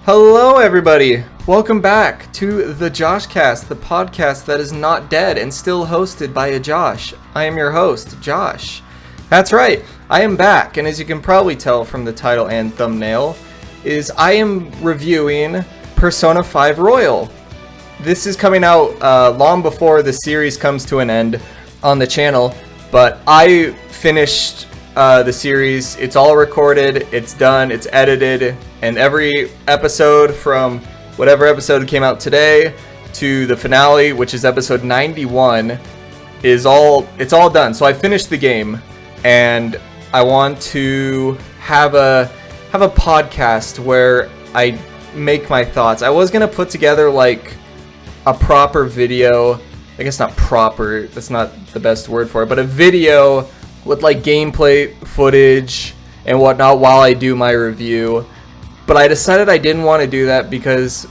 Hello everybody! Welcome back to the Joshcast, the podcast that is not dead and still hosted by a Josh. I am your host, Josh. That's right, I am back, and as you can probably tell from the title and thumbnail, I am reviewing Persona 5 Royal. This is coming out long before the series comes to an end on the channel, but I finished the series. It's all recorded, it's done, it's edited, and every episode from whatever episode came out today to the finale, which is episode 91, it's all done. So I finished the game, and I want to have a podcast where I make my thoughts. I was gonna put together like a proper video. I guess not proper, that's not the best word for it, but a video with like gameplay footage and whatnot while I do my review. But I decided I didn't want to do that because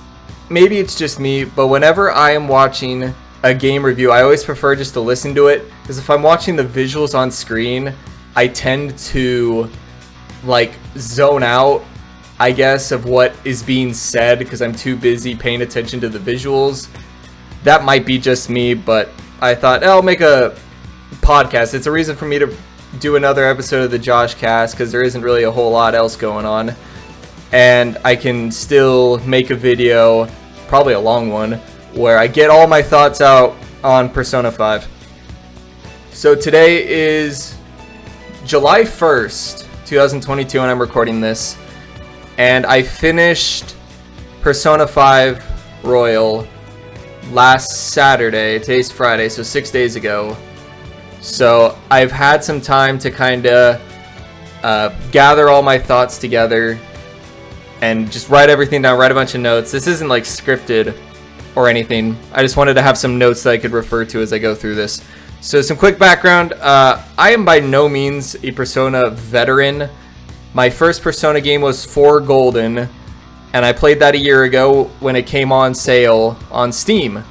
maybe it's just me, but whenever I am watching a game review, I always prefer just to listen to it, because if I'm watching the visuals on screen, I tend to like zone out, I guess, of what is being said because I'm too busy paying attention to the visuals. That might be just me, but I thought I'll make a podcast. It's a reason for me to do another episode of the Joshcast because there isn't really a whole lot else going on. And I can still make a video, probably a long one, where I get all my thoughts out on Persona 5. So today is July 1st, 2022, and I'm recording this. And I finished Persona 5 Royal last Saturday. Today's Friday, so 6 days ago. So I've had some time to kind of gather all my thoughts together and just write everything down, write a bunch of notes. This isn't like scripted or anything. I just wanted to have some notes that I could refer to as I go through this. So some quick background. I am by no means a Persona veteran. My first Persona game was 4 Golden, and I played that a year ago when it came on sale on Steam.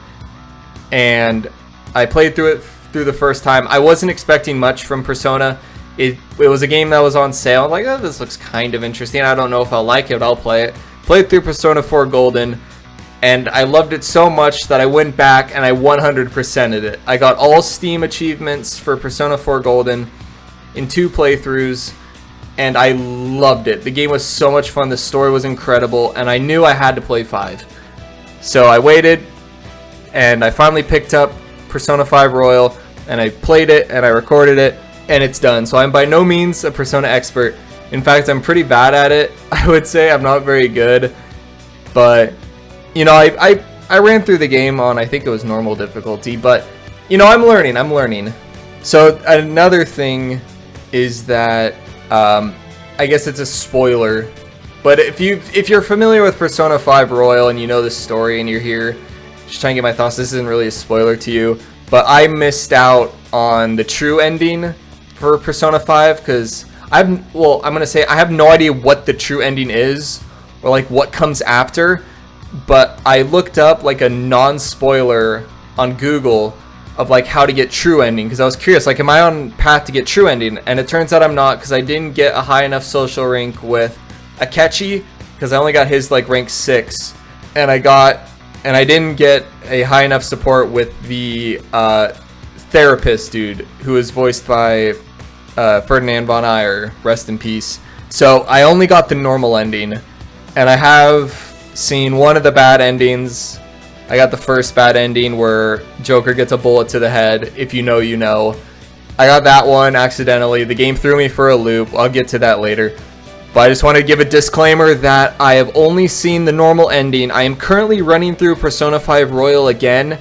And I played through it the first time. I wasn't expecting much from Persona. It was a game that was on sale. I'm like, oh, this looks kind of interesting. I don't know if I'll like it, but I'll play it. Played through Persona 4 Golden, and I loved it so much that I went back and I 100%ed it. I got all Steam achievements for Persona 4 Golden in 2 playthroughs, and I loved it. The game was so much fun. The story was incredible, and I knew I had to play 5. So I waited, and I finally picked up Persona 5 Royal, and I played it, and I recorded it, and it's done. So I'm by no means a Persona expert. In fact, I'm pretty bad at it. I would say I'm not very good, but you know, I ran through the game on, I think it was normal difficulty, but you know, I'm learning. So another thing is that I guess it's a spoiler, but if you're familiar with Persona 5 Royal and you know the story and you're here just trying to get my thoughts, this isn't really a spoiler to you, but I missed out on the true ending for Persona 5 because I'm gonna say I have no idea what the true ending is or like what comes after, but I looked up like a non-spoiler on Google of like how to get true ending because I was curious, like, am I on path to get true ending? And it turns out I'm not, because I didn't get a high enough social rank with Akechi, because I only got his like rank 6, and I didn't get a high enough support with the therapist dude who is voiced by Ferdinand von Ayer, rest in peace. So I only got the normal ending, and I have seen one of the bad endings. I got the first bad ending where Joker gets a bullet to the head. If you know, you know. I got that one accidentally. The game threw me for a loop. I'll get to that later. But I just want to give a disclaimer that I have only seen the normal ending. I am currently running through Persona 5 Royal again,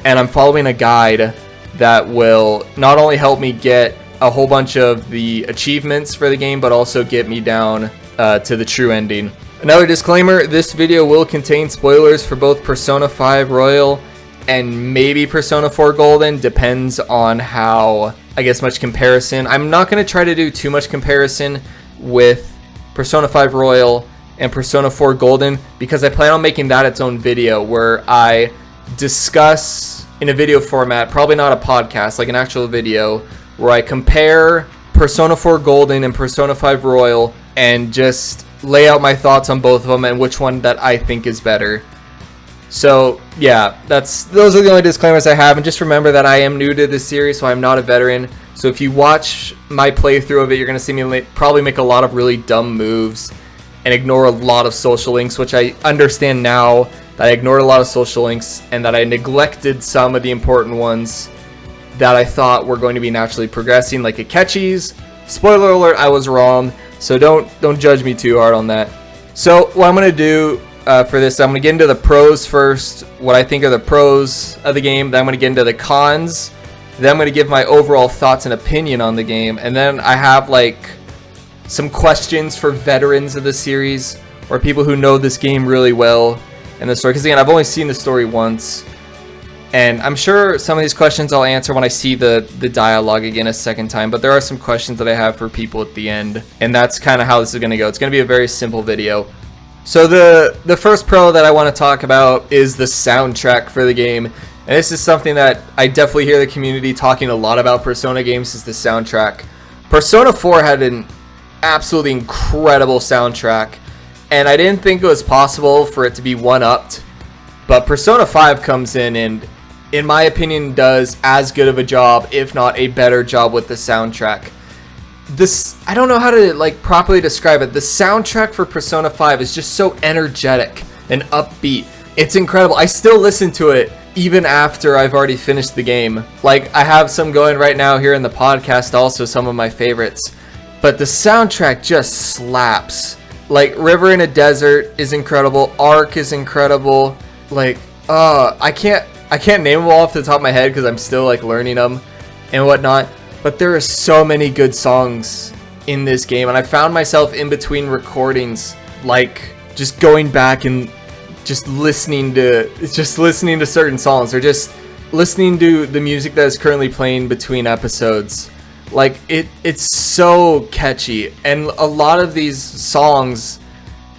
and I'm following a guide that will not only help me get a whole bunch of the achievements for the game, but also get me down to the true ending. Another disclaimer, this video will contain spoilers for both Persona 5 Royal and maybe Persona 4 Golden, depends on how, I guess, much comparison. I'm not going to try to do too much comparison with Persona 5 Royal and Persona 4 Golden because I plan on making that its own video where I discuss in a video format, probably not a podcast, like an actual video, where I compare Persona 4 Golden and Persona 5 Royal and just lay out my thoughts on both of them and which one that I think is better. So yeah, those are the only disclaimers I have, and just remember that I am new to this series, so I'm not a veteran. So if you watch my playthrough of it, you're going to see me probably make a lot of really dumb moves and ignore a lot of social links, which I understand now that I ignored a lot of social links and that I neglected some of the important ones that I thought were going to be naturally progressing, like Akechi's. Spoiler alert, I was wrong, so don't judge me too hard on that. So what I'm going to do for this, I'm going to get into the pros first, what I think are the pros of the game, then I'm going to get into the cons, then I'm going to give my overall thoughts and opinion on the game, and then I have like some questions for veterans of the series, or people who know this game really well and the story, because again, I've only seen the story once, and I'm sure some of these questions I'll answer when I see the dialogue again a second time, but there are some questions that I have for people at the end, and that's kind of how this is going to go. It's going to be a very simple video. So the first pro that I want to talk about is the soundtrack for the game, and this is something that I definitely hear the community talking a lot about Persona games, is the soundtrack. Persona 4 had an absolutely incredible soundtrack, and I didn't think it was possible for it to be one-upped, but Persona 5 comes in and, in my opinion, does as good of a job, if not a better job, with the soundtrack. I don't know how to like properly describe it. The soundtrack for Persona 5 is just so energetic and upbeat. It's incredible. I still listen to it even after I've already finished the game. Like, I have some going right now here in the podcast, also some of my favorites. But the soundtrack just slaps. Like, River in a Desert is incredible. Arc is incredible. Like, I can't name them all off the top of my head because I'm still like learning them and whatnot. But there are so many good songs in this game, and I found myself in between recordings, like just going back and just listening to certain songs, or just listening to the music that is currently playing between episodes. Like, it's so catchy, and a lot of these songs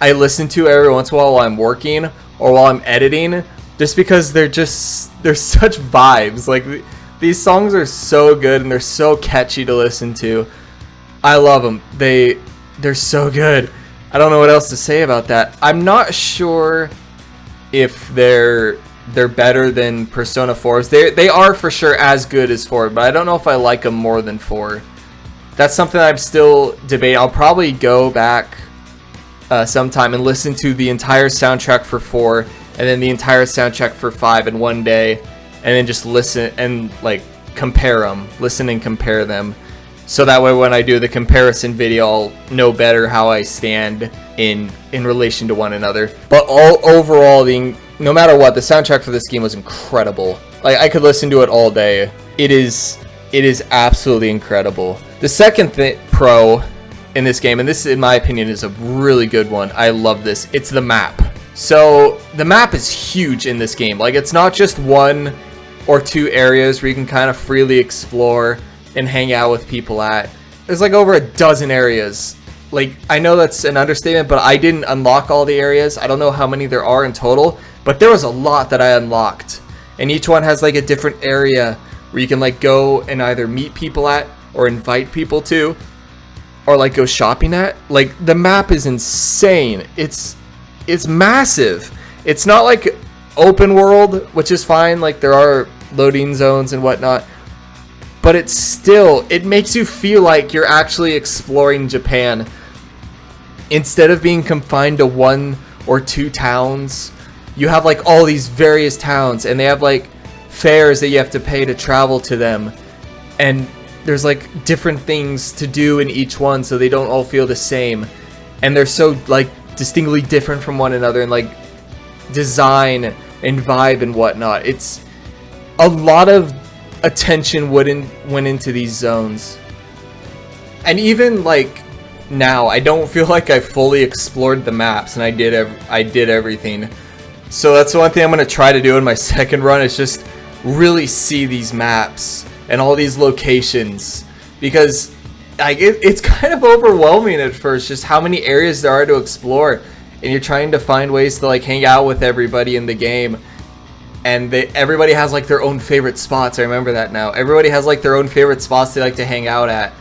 I listen to every once in a while I'm working or while I'm editing, just because they're such vibes. Like, these songs are so good and they're so catchy to listen to. I love them. They're so good. I don't know what else to say about that. I'm not sure if they're better than Persona 4's. They are for sure as good as 4, but I don't know if I like them more than 4. That's something I'm still debating. I'll probably go back sometime and listen to the entire soundtrack for 4 and then the entire soundtrack for 5 in one day, and then just listen and like listen and compare them, so that way when I do the comparison video, I'll know better how I stand in relation to one another. But overall, no matter what, the soundtrack for this game was incredible. Like, I could listen to it all day. It is absolutely incredible. The second pro in this game, and this in my opinion is a really good one, I love this, it's the map. So the map is huge in this game. Like, it's not just one or two areas where you can kind of freely explore and hang out with people at. There's like over a dozen areas. Like, I know that's an understatement, but I didn't unlock all the areas. I don't know how many there are in total, but there was a lot that I unlocked. And each one has like a different area where you can like go and either meet people at, or invite people to, or like go shopping at. Like, the map is insane. It's massive. It's not like open world, which is fine, like there are loading zones and whatnot, but it makes you feel like you're actually exploring Japan instead of being confined to one or two towns. You have like all these various towns, and they have like fares that you have to pay to travel to them, and there's like different things to do in each one, so they don't all feel the same, and they're so like distinctly different from one another, and like design and vibe and whatnot. It's a lot of attention went into these zones, and even like now I don't feel like I fully explored the maps, and I did everything. So that's one thing I'm going to try to do in my second run, is just really see these maps and all these locations, because like it's kind of overwhelming at first just how many areas there are to explore, and you're trying to find ways to like hang out with everybody in the game, and everybody has like their own favorite spots. I remember that now. Everybody has like their own favorite spots they like to hang out at,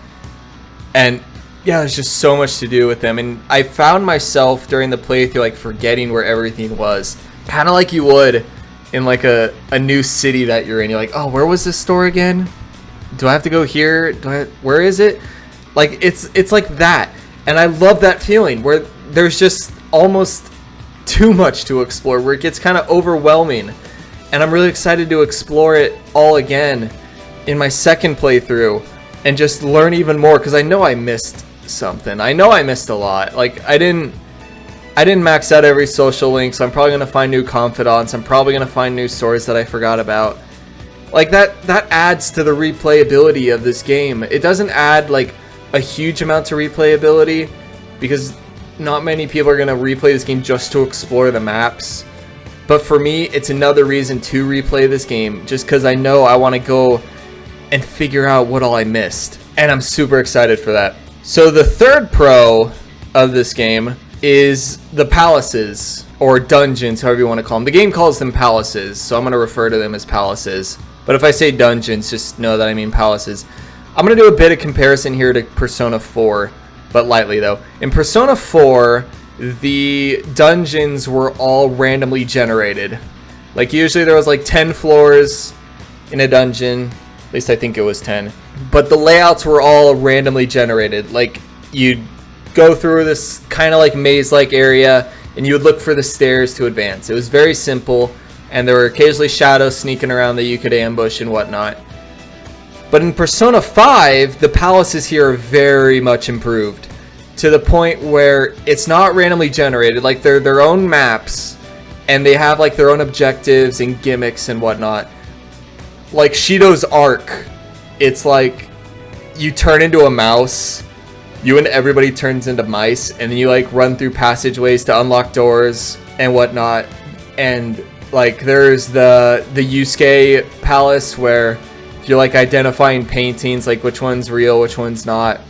and yeah, there's just so much to do with them. And I found myself during the playthrough like forgetting where everything was. Kind of like you would in like a new city that you're in. You're like, oh, where was this store again? Do I have to go here? Where is it? Like it's like that. And I love that feeling where there's just almost too much to explore, where it gets kind of overwhelming. And I'm really excited to explore it all again in my second playthrough and just learn even more, because I know I missed something. I know I missed a lot. Like I didn't max out every social link, so I'm probably gonna find new confidants. I'm probably gonna find new stories that I forgot about. Like that adds to the replayability of this game. It doesn't add like a huge amount to replayability, because not many people are gonna replay this game just to explore the maps. But for me, it's another reason to replay this game, just because I know I want to go and figure out what all I missed. And I'm super excited for that. So the third pro of this game is the palaces, or dungeons, however you want to call them. The game calls them palaces, so I'm going to refer to them as palaces. But if I say dungeons, just know that I mean palaces. I'm going to do a bit of comparison here to Persona 4, but lightly though. In Persona 4, the dungeons were all randomly generated. Like usually there was like 10 floors in a dungeon. At least I think it was 10. But the layouts were all randomly generated. Like you'd go through this kind of like maze-like area and you would look for the stairs to advance. It was very simple, and there were occasionally shadows sneaking around that you could ambush and whatnot. But in Persona 5, the palaces here are very much improved, to the point where it's not randomly generated. Like they're their own maps, and they have like their own objectives and gimmicks and whatnot. Like Shido's Arc, it's like you turn into a mouse, you and everybody turns into mice, and then you like run through passageways to unlock doors and whatnot. And like there's the Yusuke Palace, where you're like identifying paintings, like which one's real, which one's not.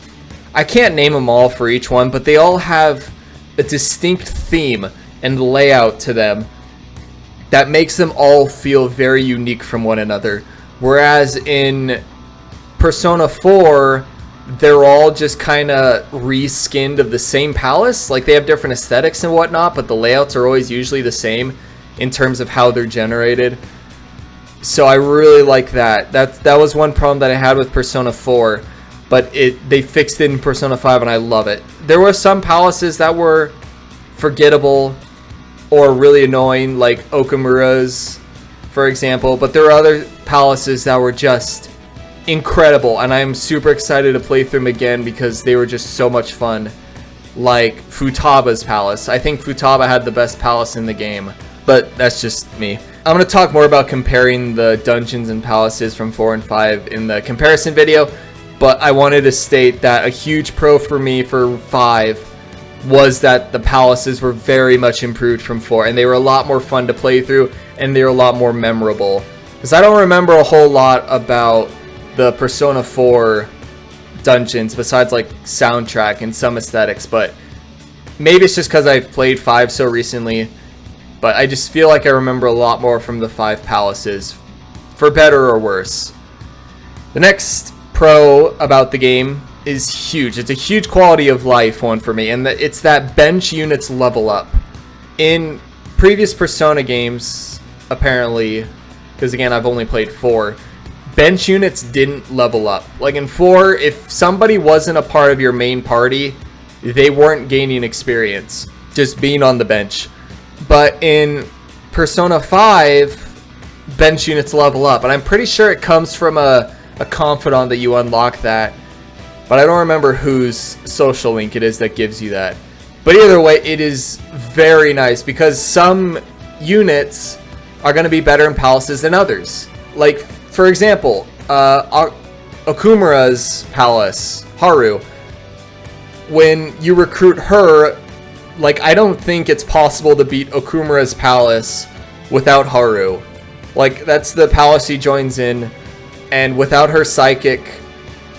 I can't name them all for each one, but they all have a distinct theme and layout to them that makes them all feel very unique from one another. Whereas in Persona 4, they're all just kind of reskinned of the same palace. Like they have different aesthetics and whatnot, but the layouts are always usually the same in terms of how they're generated. So I really like that. That was one problem that I had with Persona 4, but they fixed it in Persona 5, and I love it. There were some palaces that were forgettable or really annoying, like Okamura's, for example, but there were other palaces that were just incredible, and I'm super excited to play through them again because they were just so much fun. Like Futaba'S palace. I think Futaba had the best palace in the game, but that's just me. I'm going to talk more about comparing the dungeons and palaces from 4 and 5 in the comparison video, but I wanted to state that a huge pro for me for 5 was that the palaces were very much improved from 4, and they were a lot more fun to play through, and they were a lot more memorable. Because I don't remember a whole lot about the Persona 4 dungeons besides like soundtrack and some aesthetics, but maybe it's just because I've played 5 so recently. But I just feel like I remember a lot more from the 5 palaces, for better or worse. The next pro about the game is huge. It's a huge quality of life one for me, and it's that bench units level up. In previous Persona games, apparently, because again I've only played 4, bench units didn't level up. Like in 4, if somebody wasn't a part of your main party, they weren't gaining experience, just being on the bench. But in Persona 5, bench units level up, and I'm pretty sure it comes from a confidant that you unlock that, but I don't remember whose social link it is that gives you that. But either way, it is very nice, because some units are going to be better in palaces than others. Like, for example, Okumura's palace, Haru, when you recruit her, like, I don't think it's possible to beat Okumura's palace without Haru. Like, that's the palace he joins in, and without her psychic,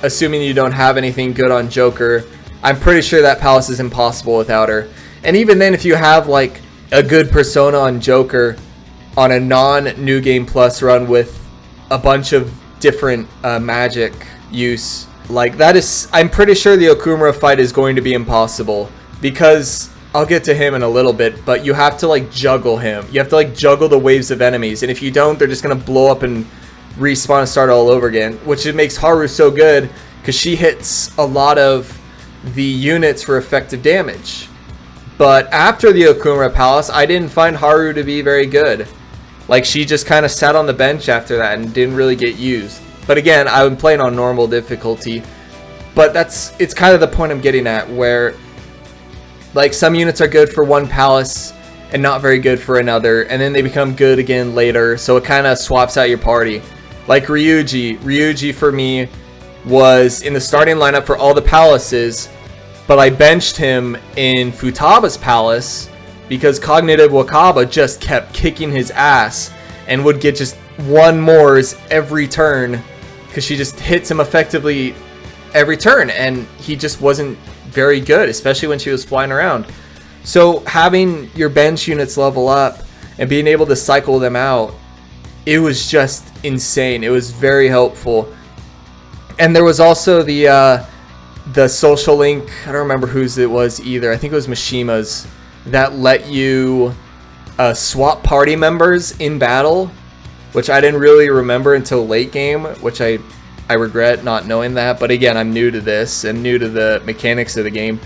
assuming you don't have anything good on Joker, I'm pretty sure that palace is impossible without her. And even then, if you have, like, a good persona on Joker on a non-New Game Plus run with a bunch of different magic use, Like, that is... I'm pretty sure the Okumura fight is going to be impossible. Because... I'll get to him in a little bit, but you have to, like, juggle him. You have to, like, juggle the waves of enemies. And if you don't, they're just going to blow up and respawn and start all over again. Which it makes Haru so good, because she hits a lot of the units for effective damage. But after the Okumura Palace, I didn't find Haru to be very good. Like, she just kind of sat on the bench after that and didn't really get used. But again, I'm playing on normal difficulty. But it's kind of the point I'm getting at, where... like, some units are good for one palace and not very good for another, and then they become good again later, so it kind of swaps out your party. Like Ryuji. Ryuji for me was in the starting lineup for all the palaces, but I benched him in Futaba'S palace because Cognitive Wakaba just kept kicking his ass and would get just one mores every turn because she just hits him effectively every turn, and he just wasn't very good, especially when she was flying around. So having your bench units level up and being able to cycle them out, it was just insane. It was very helpful. And there was also the social link, I don't remember whose it was either, I think it was Mishima's, that let you swap party members in battle, which I didn't really remember until late game, which I regret not knowing that. But again, I'm new to this and new to the mechanics of the game.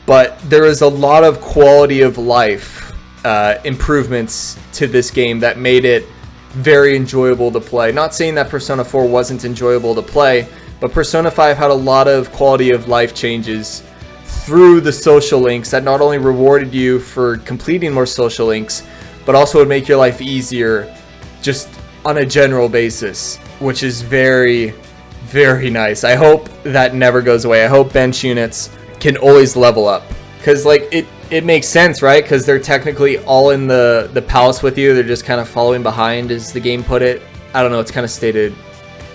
But there is a lot of quality of life improvements to this game that made it very enjoyable to play. Not saying that Persona 4 wasn't enjoyable to play, but Persona 5 had a lot of quality of life changes through the social links that not only rewarded you for completing more social links, but also would make your life easier just on a general basis, which is very, very nice. I hope that never goes away. I hope bench units can always level up, because like it makes sense, right? Because they're technically all in the palace with you. They're just kind of following behind, as the game put it. I don't know, it's kind of stated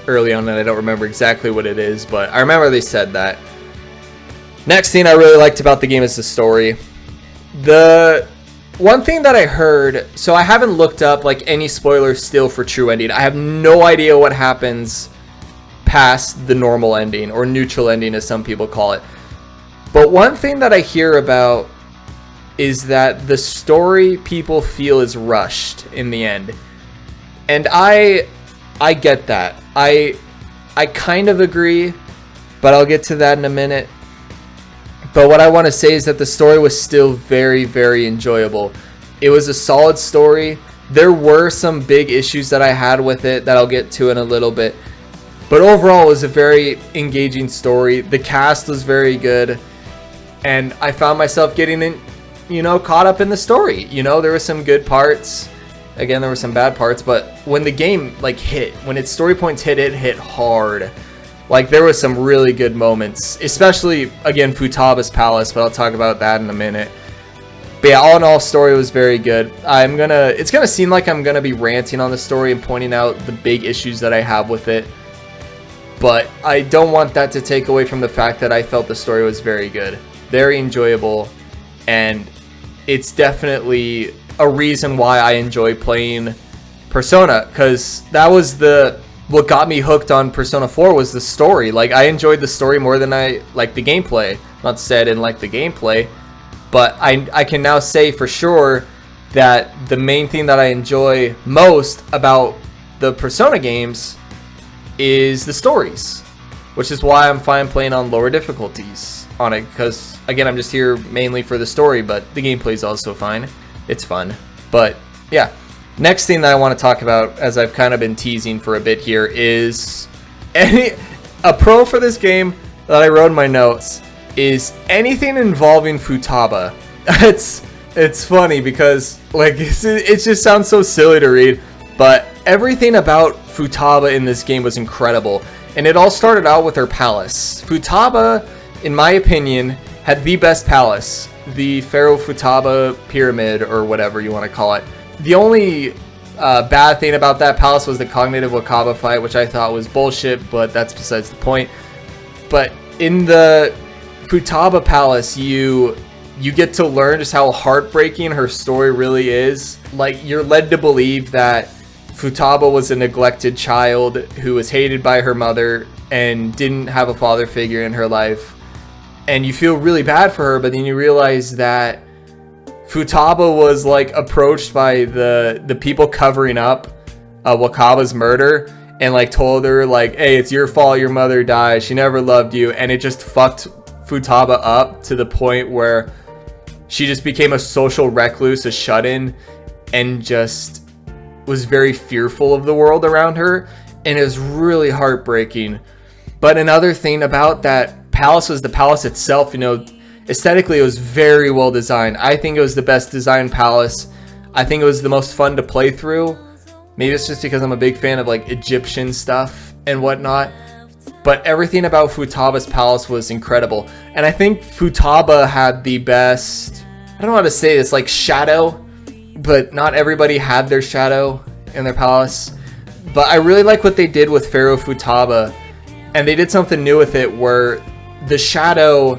early on and I don't remember exactly what it is, but I remember they said that. Next thing I really liked about the game is the story. The one thing that I heard, so I haven't looked up like any spoilers still for True Ending. I have no idea what happens past the normal ending, or neutral ending as some people call it. But one thing that I hear about is that the story people feel is rushed in the end. And I get that. I kind of agree, but I'll get to that in a minute. But what I want to say is that the story was still very, very enjoyable. It was a solid story. There were some big issues that I had with it that I'll get to in a little bit. But overall, it was a very engaging story. The cast was very good. And I found myself getting in, caught up in the story. There were some good parts. Again, there were some bad parts. But when the game, hit, when its story points hit, it hit hard. There was some really good moments. Especially, again, Futaba'S Palace. But I'll talk about that in a minute. But yeah, all in all, story was very good. It's gonna seem like I'm gonna be ranting on the story and pointing out the big issues that I have with it. But I don't want that to take away from the fact that I felt the story was very good. Very enjoyable. And it's definitely a reason why I enjoy playing Persona. Because that was what got me hooked on Persona 4 was the story. I enjoyed the story more than I liked the gameplay. Not to say I didn't like the gameplay. But I can now say for sure that the main thing that I enjoy most about the Persona games is the stories, which is why I'm fine playing on lower difficulties on it, because again, I'm just here mainly for the story, but the gameplay is also fine. It's fun. But yeah, next thing that I want to talk about, as I've kind of been teasing for a bit here, is a pro for this game that I wrote in my notes is anything involving Futaba. It's funny because it just sounds so silly to read, but everything about Futaba in this game was incredible. And it all started out with her palace. Futaba, in my opinion, had the best palace. The Pharaoh Futaba Pyramid, or whatever you want to call it. The only bad thing about that palace was the Cognitive Wakaba fight, which I thought was bullshit, but that's besides the point. But in the Futaba Palace, you get to learn just how heartbreaking her story really is. You're led to believe that Futaba was a neglected child who was hated by her mother, and didn't have a father figure in her life. And you feel really bad for her, but then you realize that Futaba was like approached by the people covering up Wakaba's murder, and like told her like, hey, it's your fault your mother died, she never loved you. And it just fucked Futaba up to the point where she just became a social recluse, a shut-in, and just was very fearful of the world around her. And it was really heartbreaking. But another thing about that palace was the palace itself. You know, aesthetically it was very well designed. I think it was the best designed palace. I think it was the most fun to play through. Maybe it's just because I'm a big fan of like Egyptian stuff and whatnot. But everything about Futaba's palace was incredible. And I think Futaba had the best, I don't know how to say this, like shadow. But not everybody had their shadow in their palace. But I really like what they did with Pharaoh Futaba. And they did something new with it where the shadow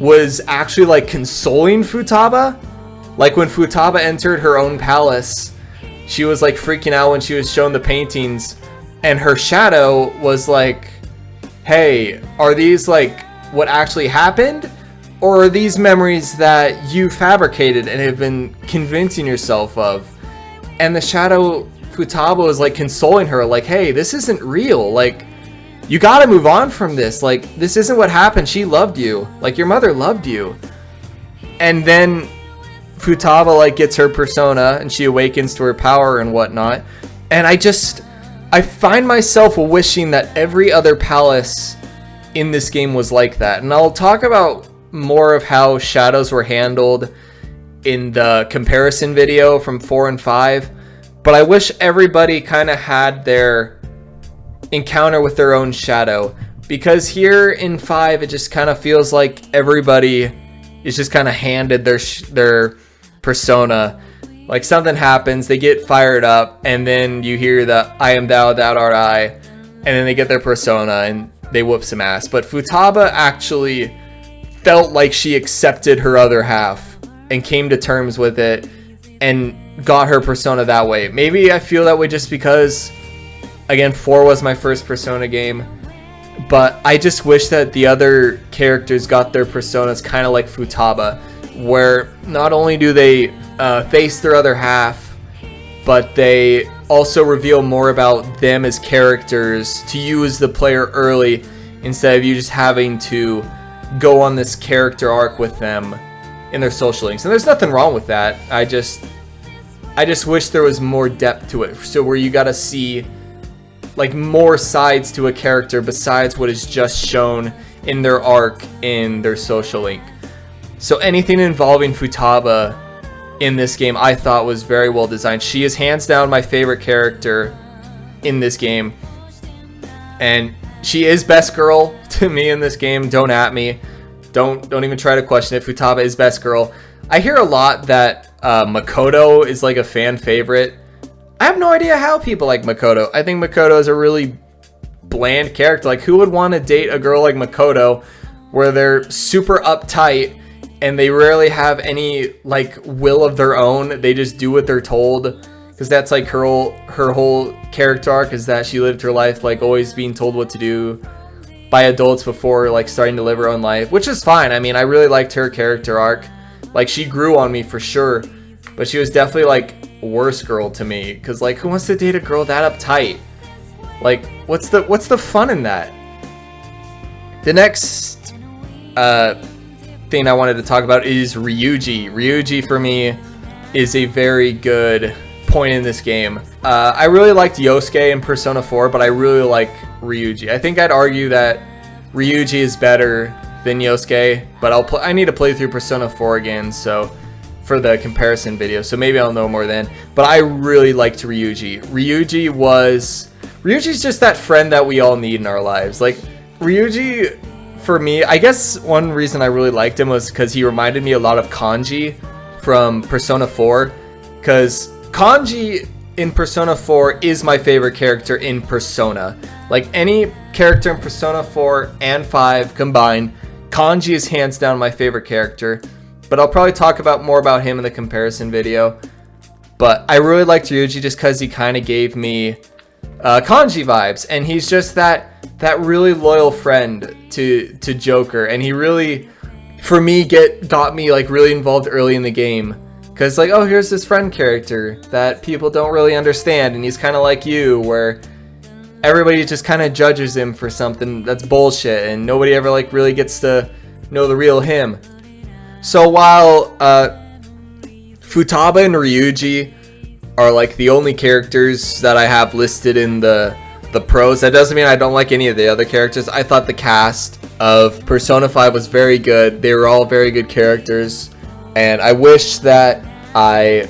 was actually like consoling Futaba. Like when Futaba entered her own palace, she was like freaking out when she was shown the paintings. And her shadow was like, hey, are these like what actually happened? Or are these memories that you fabricated and have been convincing yourself of? And the shadow Futaba was like consoling her, like, hey, this isn't real. Like, you gotta move on from this. Like, this isn't what happened. She loved you. Like, your mother loved you. And then Futaba like gets her persona and she awakens to her power and whatnot. And I find myself wishing that every other palace in this game was like that. And I'll talk about more of how shadows were handled in the comparison video from 4 and 5. But I wish everybody kind of had their encounter with their own shadow. Because here in 5, it just kind of feels like everybody is just kind of handed their persona. Like something happens, they get fired up, and then you hear the I am thou, thou art I, and then they get their persona and they whoop some ass. But Futaba actually felt like she accepted her other half and came to terms with it and got her persona that way. Maybe I feel that way just because, again, 4 was my first Persona game, but I just wish that the other characters got their personas kind of like Futaba, where not only do they face their other half, but they also reveal more about them as characters to you as the player early, instead of you just having to go on this character arc with them in their social links. And there's nothing wrong with that. I just wish there was more depth to it, so where you gotta see like more sides to a character besides what is just shown in their arc in their social link. So anything involving Futaba in this game I thought was very well designed. She is hands down my favorite character in this game, and she is best girl to me in this game. Don't at me, don't even try to question it. Futaba is best girl. I hear a lot that Makoto is like a fan favorite. I have no idea how people like Makoto. I think Makoto is a really bland character. Like, who would want to date a girl like Makoto where they're super uptight and they rarely have any like will of their own? They just do what they're told, because that's like her whole character arc, is that she lived her life like always being told what to do by adults before like starting to live her own life, which is fine. I mean, I really liked her character arc. Like, she grew on me for sure, but she was definitely like worst girl to me, because like, who wants to date a girl that uptight? Like, what's the fun in that? The next thing I wanted to talk about is Ryuji. Ryuji for me is a very good point in this game. I really liked Yosuke in Persona 4, but I really like Ryuji. I think I'd argue that Ryuji is better than Yosuke, but I need to play through Persona 4 again, so for the comparison video, so maybe I'll know more then. But I really liked Ryuji. Ryuji's just that friend that we all need in our lives. Like, Ryuji, for me, I guess one reason I really liked him was because he reminded me a lot of Kanji from Persona 4, because Kanji in Persona 4 is my favorite character in Persona. Like, any character in Persona 4 and 5 combined, Kanji is hands down my favorite character. But I'll probably talk more about him in the comparison video. But I really liked Ryuji just because he kind of gave me Kanji vibes. And he's just that that really loyal friend to Joker, and he really, for me, got me like really involved early in the game, because like, oh, here's this friend character that people don't really understand, and he's kind of like you, where everybody just kind of judges him for something that's bullshit, and nobody ever like really gets to know the real him. So while Futaba and Ryuji are like the only characters that I have listed in the pros, that doesn't mean I don't like any of the other characters. I thought the cast of Persona 5 was very good. They were all very good characters, and I wish that I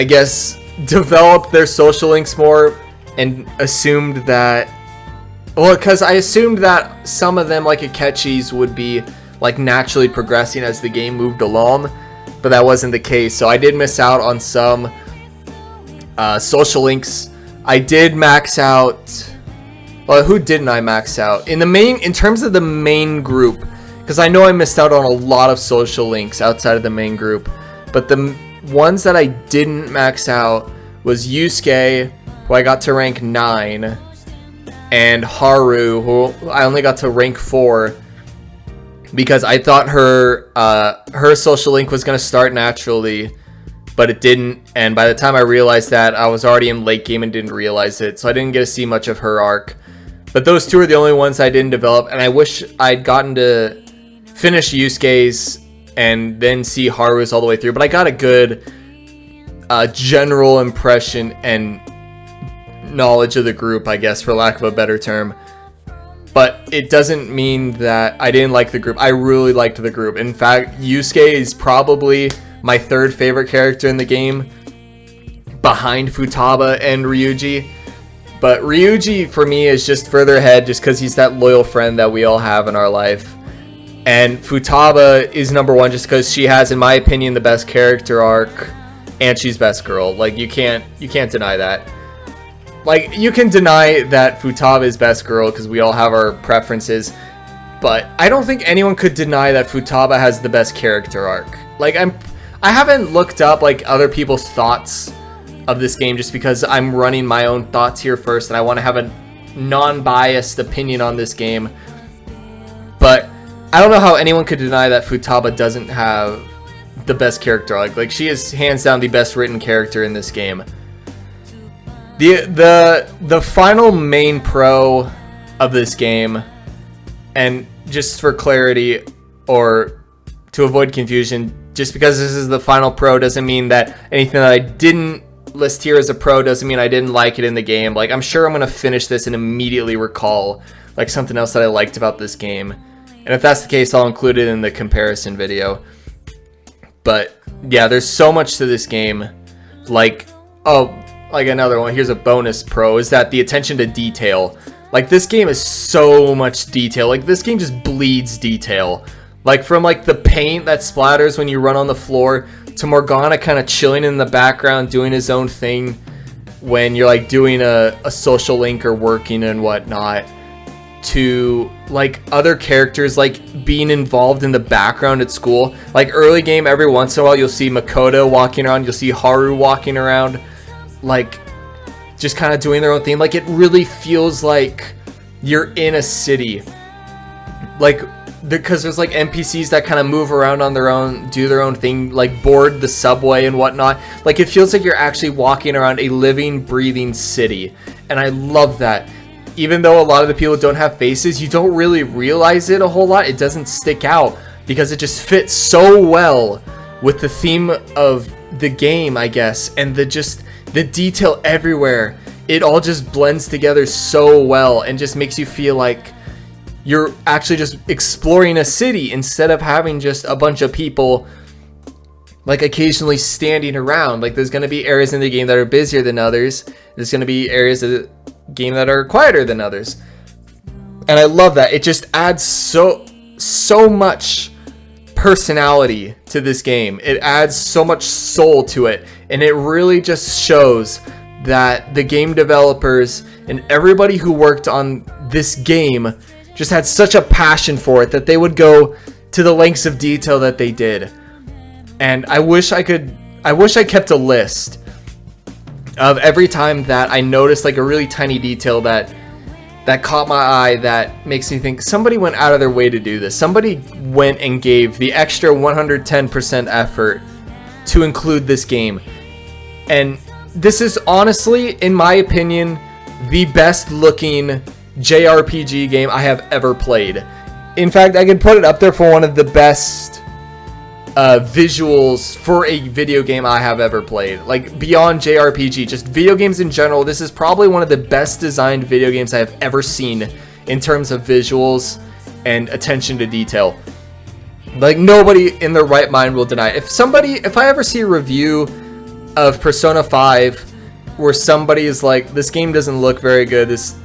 guess developed their social links more, and assumed that, well, because I assumed that some of them, like Akechi's, would be like naturally progressing as the game moved along, but that wasn't the case. So I did miss out on some social links. I did max out. Well, who didn't I max out? In terms of the main group, because I know I missed out on a lot of social links outside of the main group, but the ones that I didn't max out was Yusuke, who I got to rank 9, and Haru, who I only got to rank 4, because I thought her social link was going to start naturally, but it didn't, and by the time I realized that, I was already in late game and didn't realize it, so I didn't get to see much of her arc. But those two are the only ones I didn't develop, and I wish I'd gotten to finish Yusuke's and then see Haru's all the way through, but I got a good general impression and knowledge of the group, I guess, for lack of a better term. But it doesn't mean that I didn't like the group. I really liked the group. In fact, Yusuke is probably my third favorite character in the game, behind Futaba and Ryuji. But Ryuji, for me, is just further ahead just because he's that loyal friend that we all have in our life. And Futaba is number 1 just because she has, in my opinion, the best character arc, and she's best girl. Like, you can't deny that. Like, you can deny that Futaba is best girl because we all have our preferences, but I don't think anyone could deny that Futaba has the best character arc. Like, I haven't looked up like other people's thoughts of this game just because I'm running my own thoughts here first, and I want to have a non-biased opinion on this game. But I don't know how anyone could deny that Futaba doesn't have the best character arc. Like, she is hands down the best written character in this game. The final main pro of this game, and just for clarity or to avoid confusion, just because this is the final pro doesn't mean that anything that I didn't list here as a pro doesn't mean I didn't like it in the game. Like, I'm sure I'm going to finish this and immediately recall like something else that I liked about this game. And if that's the case, I'll include it in the comparison video. But yeah, there's so much to this game. Like, oh, like another one, here's a bonus pro, is that the attention to detail. Like, this game is so much detail. Like, this game just bleeds detail. Like, from like the paint that splatters when you run on the floor, to Morgana kind of chilling in the background doing his own thing when you're like doing a social link or working and whatnot, to like other characters like being involved in the background at school. Like, early game, every once in a while you'll see Makoto walking around, you'll see Haru walking around, like just kind of doing their own thing. Like, it really feels like you're in a city, like, because there's like NPCs that kind of move around on their own, do their own thing, like board the subway and whatnot. Like, it feels like you're actually walking around a living, breathing city, and I love that. Even though a lot of the people don't have faces, you don't really realize it a whole lot. It doesn't stick out because it just fits so well with the theme of the game, I guess, and the detail everywhere. It all just blends together so well and just makes you feel like you're actually just exploring a city instead of having just a bunch of people like occasionally standing around. Like, there's going to be areas in the game that are busier than others. There's going to be areas of the game that are quieter than others. And I love that. It just adds so much personality to this game. It adds so much soul to it. And it really just shows that the game developers and everybody who worked on this game just had such a passion for it that they would go to the lengths of detail that they did. And I wish I kept a list of every time that I noticed like a really tiny detail that that caught my eye that makes me think somebody went out of their way to do this. Somebody went and gave the extra 110% effort to include this game. And this is honestly, in my opinion, the best looking JRPG game I have ever played. In fact, I can put it up there for one of the best visuals for a video game I have ever played. Like, beyond JRPG, just video games in general, this is probably one of the best designed video games I have ever seen in terms of visuals and attention to detail. Like, nobody in their right mind will deny it. If I ever see a review of Persona 5 where somebody is like, this game doesn't look very good, this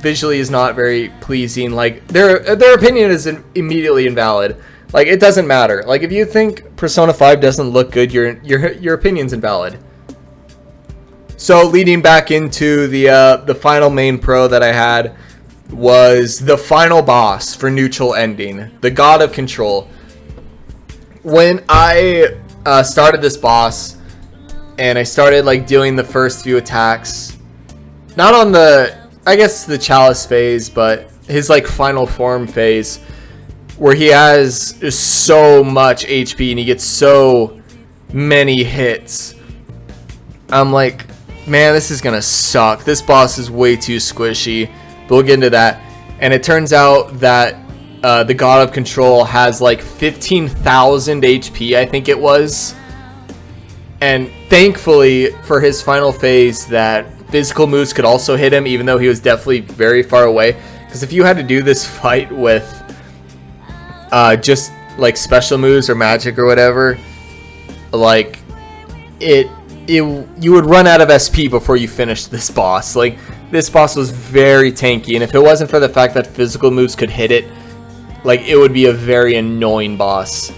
visually is not very pleasing, like, their opinion is immediately invalid. Like, it doesn't matter. Like, if you think Persona 5 doesn't look good, your opinion's invalid. So, leading back into the final main pro that I had was the final boss for Neutral Ending, the God of Control. When I started this boss, and I started, like, doing the first few attacks, not on the, I guess, the Chalice phase, but his, like, final form phase, where he has just so much HP and he gets so many hits, I'm like, man, this is gonna suck. This boss is way too squishy, but we'll get into that. And it turns out that the God of Control has like 15,000 HP, I think it was. And thankfully for his final phase, that physical moves could also hit him, even though he was definitely very far away. Because if you had to do this fight with just like special moves or magic or whatever, like you would run out of SP before you finished this boss. Like, this boss was very tanky, and if it wasn't for the fact that physical moves could hit it, like, it would be a very annoying boss.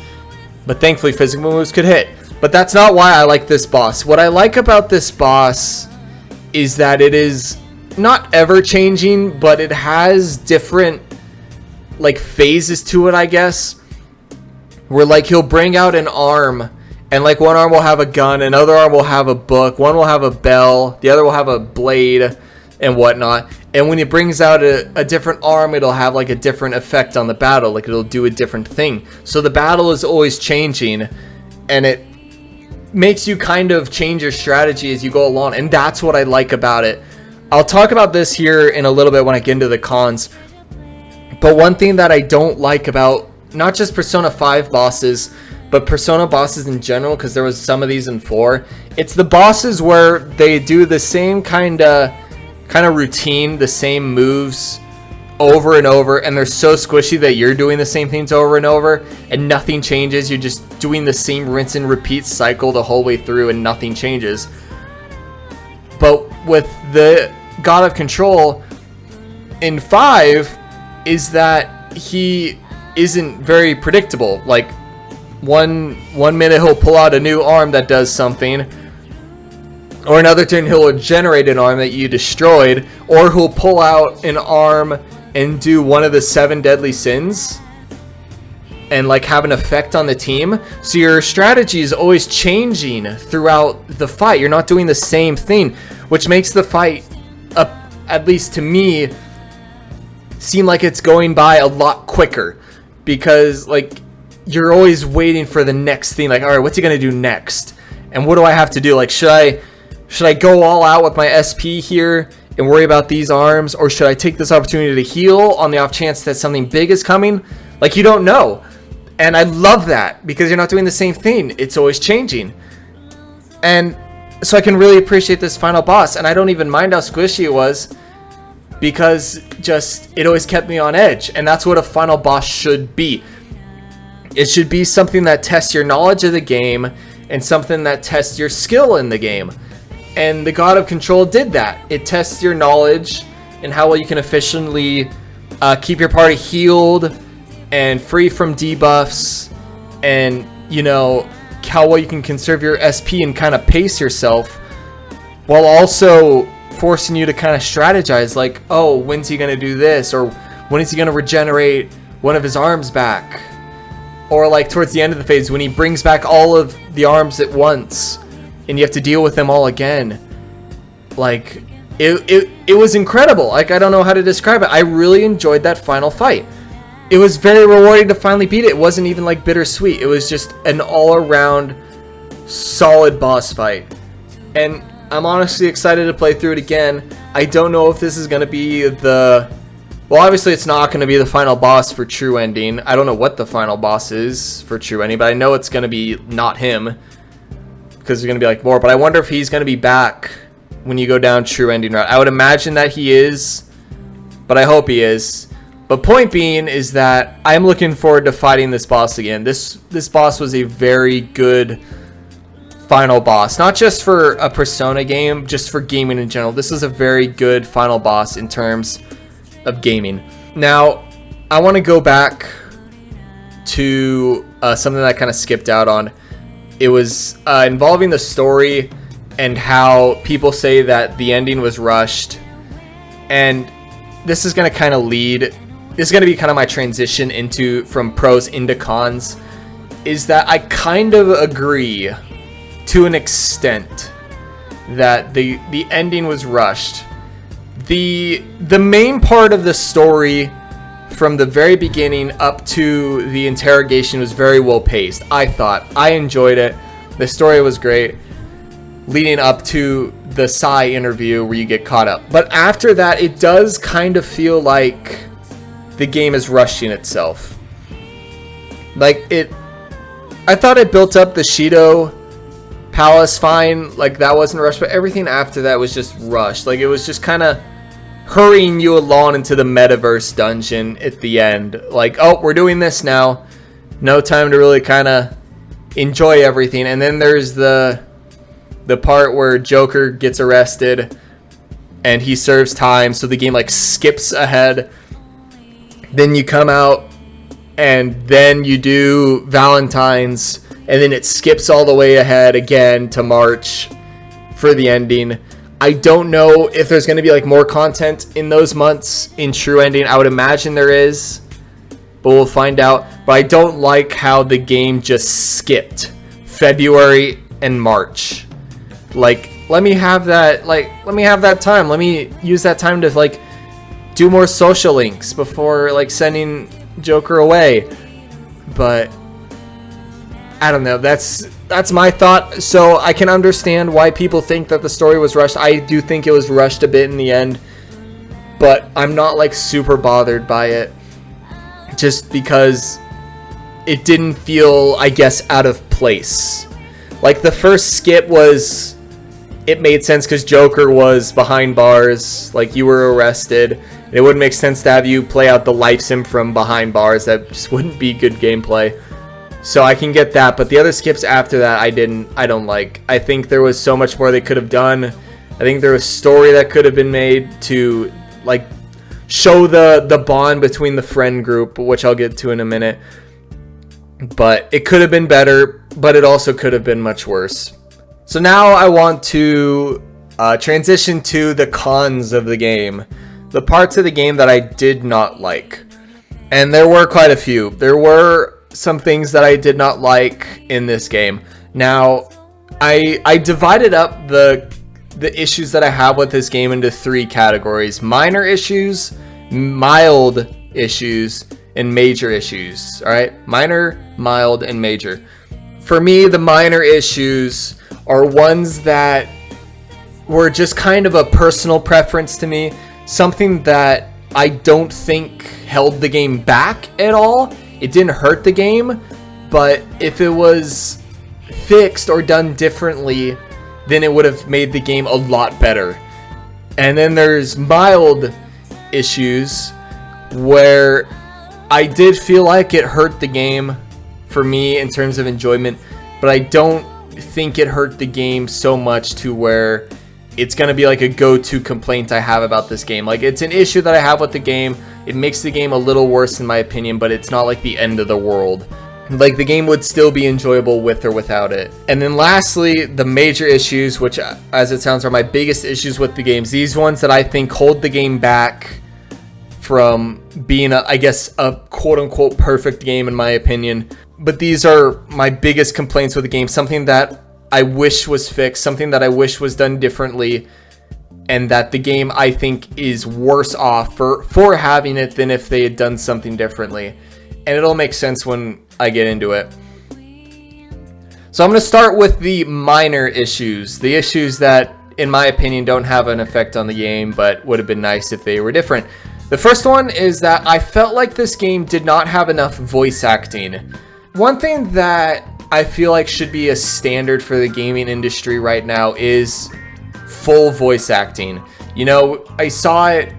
But thankfully physical moves could hit. But that's not why I like this boss. What I like about this boss is that it is not ever changing, but it has different, like, phases to it, I guess, where, like, he'll bring out an arm, and, like, one arm will have a gun, another arm will have a book, one will have a bell, the other will have a blade and whatnot. And when he brings out a different arm, it'll have, like, a different effect on the battle, like, it'll do a different thing. So the battle is always changing, and it makes you kind of change your strategy as you go along, and that's what I like about it. I'll talk about this here in a little bit when I get into the cons. But one thing that I don't like about not just Persona 5 bosses, but Persona bosses in general, because there was some of these in 4, it's the bosses where they do the same kind of routine, the same moves over and over, and they're so squishy that you're doing the same things over and over, and nothing changes. You're just doing the same rinse and repeat cycle the whole way through, and nothing changes. But with the God of Control in 5, is that he isn't very predictable. Like, one minute he'll pull out a new arm that does something, or another turn he'll generate an arm that you destroyed, or he'll pull out an arm and do one of the 7 deadly sins and, like, have an effect on the team. So your strategy is always changing throughout the fight. You're not doing the same thing, which makes the fight, at least to me, seem like it's going by a lot quicker, because, like, you're always waiting for the next thing. Like, all right, what's he gonna do next, and what do I have to do? Like, should I go all out with my SP here and worry about these arms, or should I take this opportunity to heal on the off chance that something big is coming? Like, you don't know. And I love that, because you're not doing the same thing. It's always changing. And so I can really appreciate this final boss, and I don't even mind how squishy it was, because just, it always kept me on edge. And that's what a final boss should be. It should be something that tests your knowledge of the game, and something that tests your skill in the game. And the God of Control did that. It tests your knowledge and how well you can efficiently keep your party healed and free from debuffs, and, you know, how well you can conserve your SP and kind of pace yourself, while also forcing you to kind of strategize, like, oh, when's he gonna do this, or when is he gonna regenerate one of his arms back, or, like, towards the end of the phase when he brings back all of the arms at once and you have to deal with them all again. Like, it was incredible. Like, I don't know how to describe it. I really enjoyed that final fight. It was very rewarding to finally beat it. It wasn't even like bittersweet. It was just an all-around solid boss fight. And I'm honestly excited to play through it again. I don't know if this is going to be the... Well, obviously it's not going to be the final boss for True Ending. I don't know what the final boss is for True Ending, but I know it's going to be not him, because there's going to be like more. But I wonder if he's going to be back when you go down True Ending route. I would imagine that he is, but I hope he is. But point being is that I'm looking forward to fighting this boss again. This boss was a very good final boss, not just for a Persona game, just for gaming in general. This is a very good final boss in terms of gaming. Now, I want to go back to something that I kind of skipped out on. It was involving the story and how people say that the ending was rushed. And this is going to kind of lead... This is going to be kind of my transition from pros into cons. Is that I kind of agree to an extent that the ending was rushed. The main part of the story from the very beginning up to the interrogation was very well paced. I thought. I enjoyed it. The story was great, leading up to the Sai interview where you get caught up. But after that, it does kind of feel like the game is rushing itself. Like, I thought it built up the Shido Palace fine, like that wasn't rushed, but everything after that was just rushed. Like, it was just kind of hurrying you along into the metaverse dungeon at the end. Like, oh, we're doing this now. No time to really kind of enjoy everything. And then there's the part where Joker gets arrested and he serves time, so the game like skips ahead. Then you come out and then you do Valentine's, and then it skips all the way ahead again to March for the ending. I don't know if there's going to be like more content in those months in True Ending. I would imagine there is, but we'll find out. But I don't like how the game just skipped February and March. Like, let me have that. Like, let me have that time. Let me use that time to like do more social links before like sending Joker away. But I don't know. That's my thought. So I can understand why people think that the story was rushed. I do think it was rushed a bit in the end, but I'm not like super bothered by it, just because it didn't feel, I guess, out of place. Like, the first skip was, it made sense because Joker was behind bars, like you were arrested. It wouldn't make sense to have you play out the life sim from behind bars. That just wouldn't be good gameplay. So I can get that, but the other skips after that I don't like. I think there was so much more they could have done. I think there was story that could have been made to like show the bond between the friend group, which I'll get to in a minute. But it could have been better, but it also could have been much worse. So now I want to transition to the cons of the game. The parts of the game that I did not like. And there were quite a few. There were some things that I did not like in this game. Now, I divided up the issues that I have with this game into 3 categories: minor issues, mild issues, and major issues. All right, minor, mild, and major. For me, the minor issues are ones that were just kind of a personal preference to me, something that I don't think held the game back at all. It didn't hurt the game, but if it was fixed or done differently, then it would have made the game a lot better. And then there's mild issues where I did feel like it hurt the game for me in terms of enjoyment, but I don't think it hurt the game so much to where it's going to be like a go-to complaint I have about this game. Like, it's an issue that I have with the game. It makes the game a little worse in my opinion, but it's not like the end of the world. Like, the game would still be enjoyable with or without it. And then lastly, the major issues, which as it sounds are my biggest issues with the games. These ones that I think hold the game back from being I guess a quote-unquote perfect game in my opinion. But these are my biggest complaints with the game. Something that I wish was fixed, something that I wish was done differently. and that the game, I think, is worse off for having it than if they had done something differently. And it'll make sense when I get into it. So I'm going to start with the minor issues, the issues that, in my opinion, don't have an effect on the game, but would have been nice if they were different. The first one is that I felt like this game did not have enough voice acting. One thing that I feel like should be a standard for the gaming industry right now is full voice acting. You know, I saw it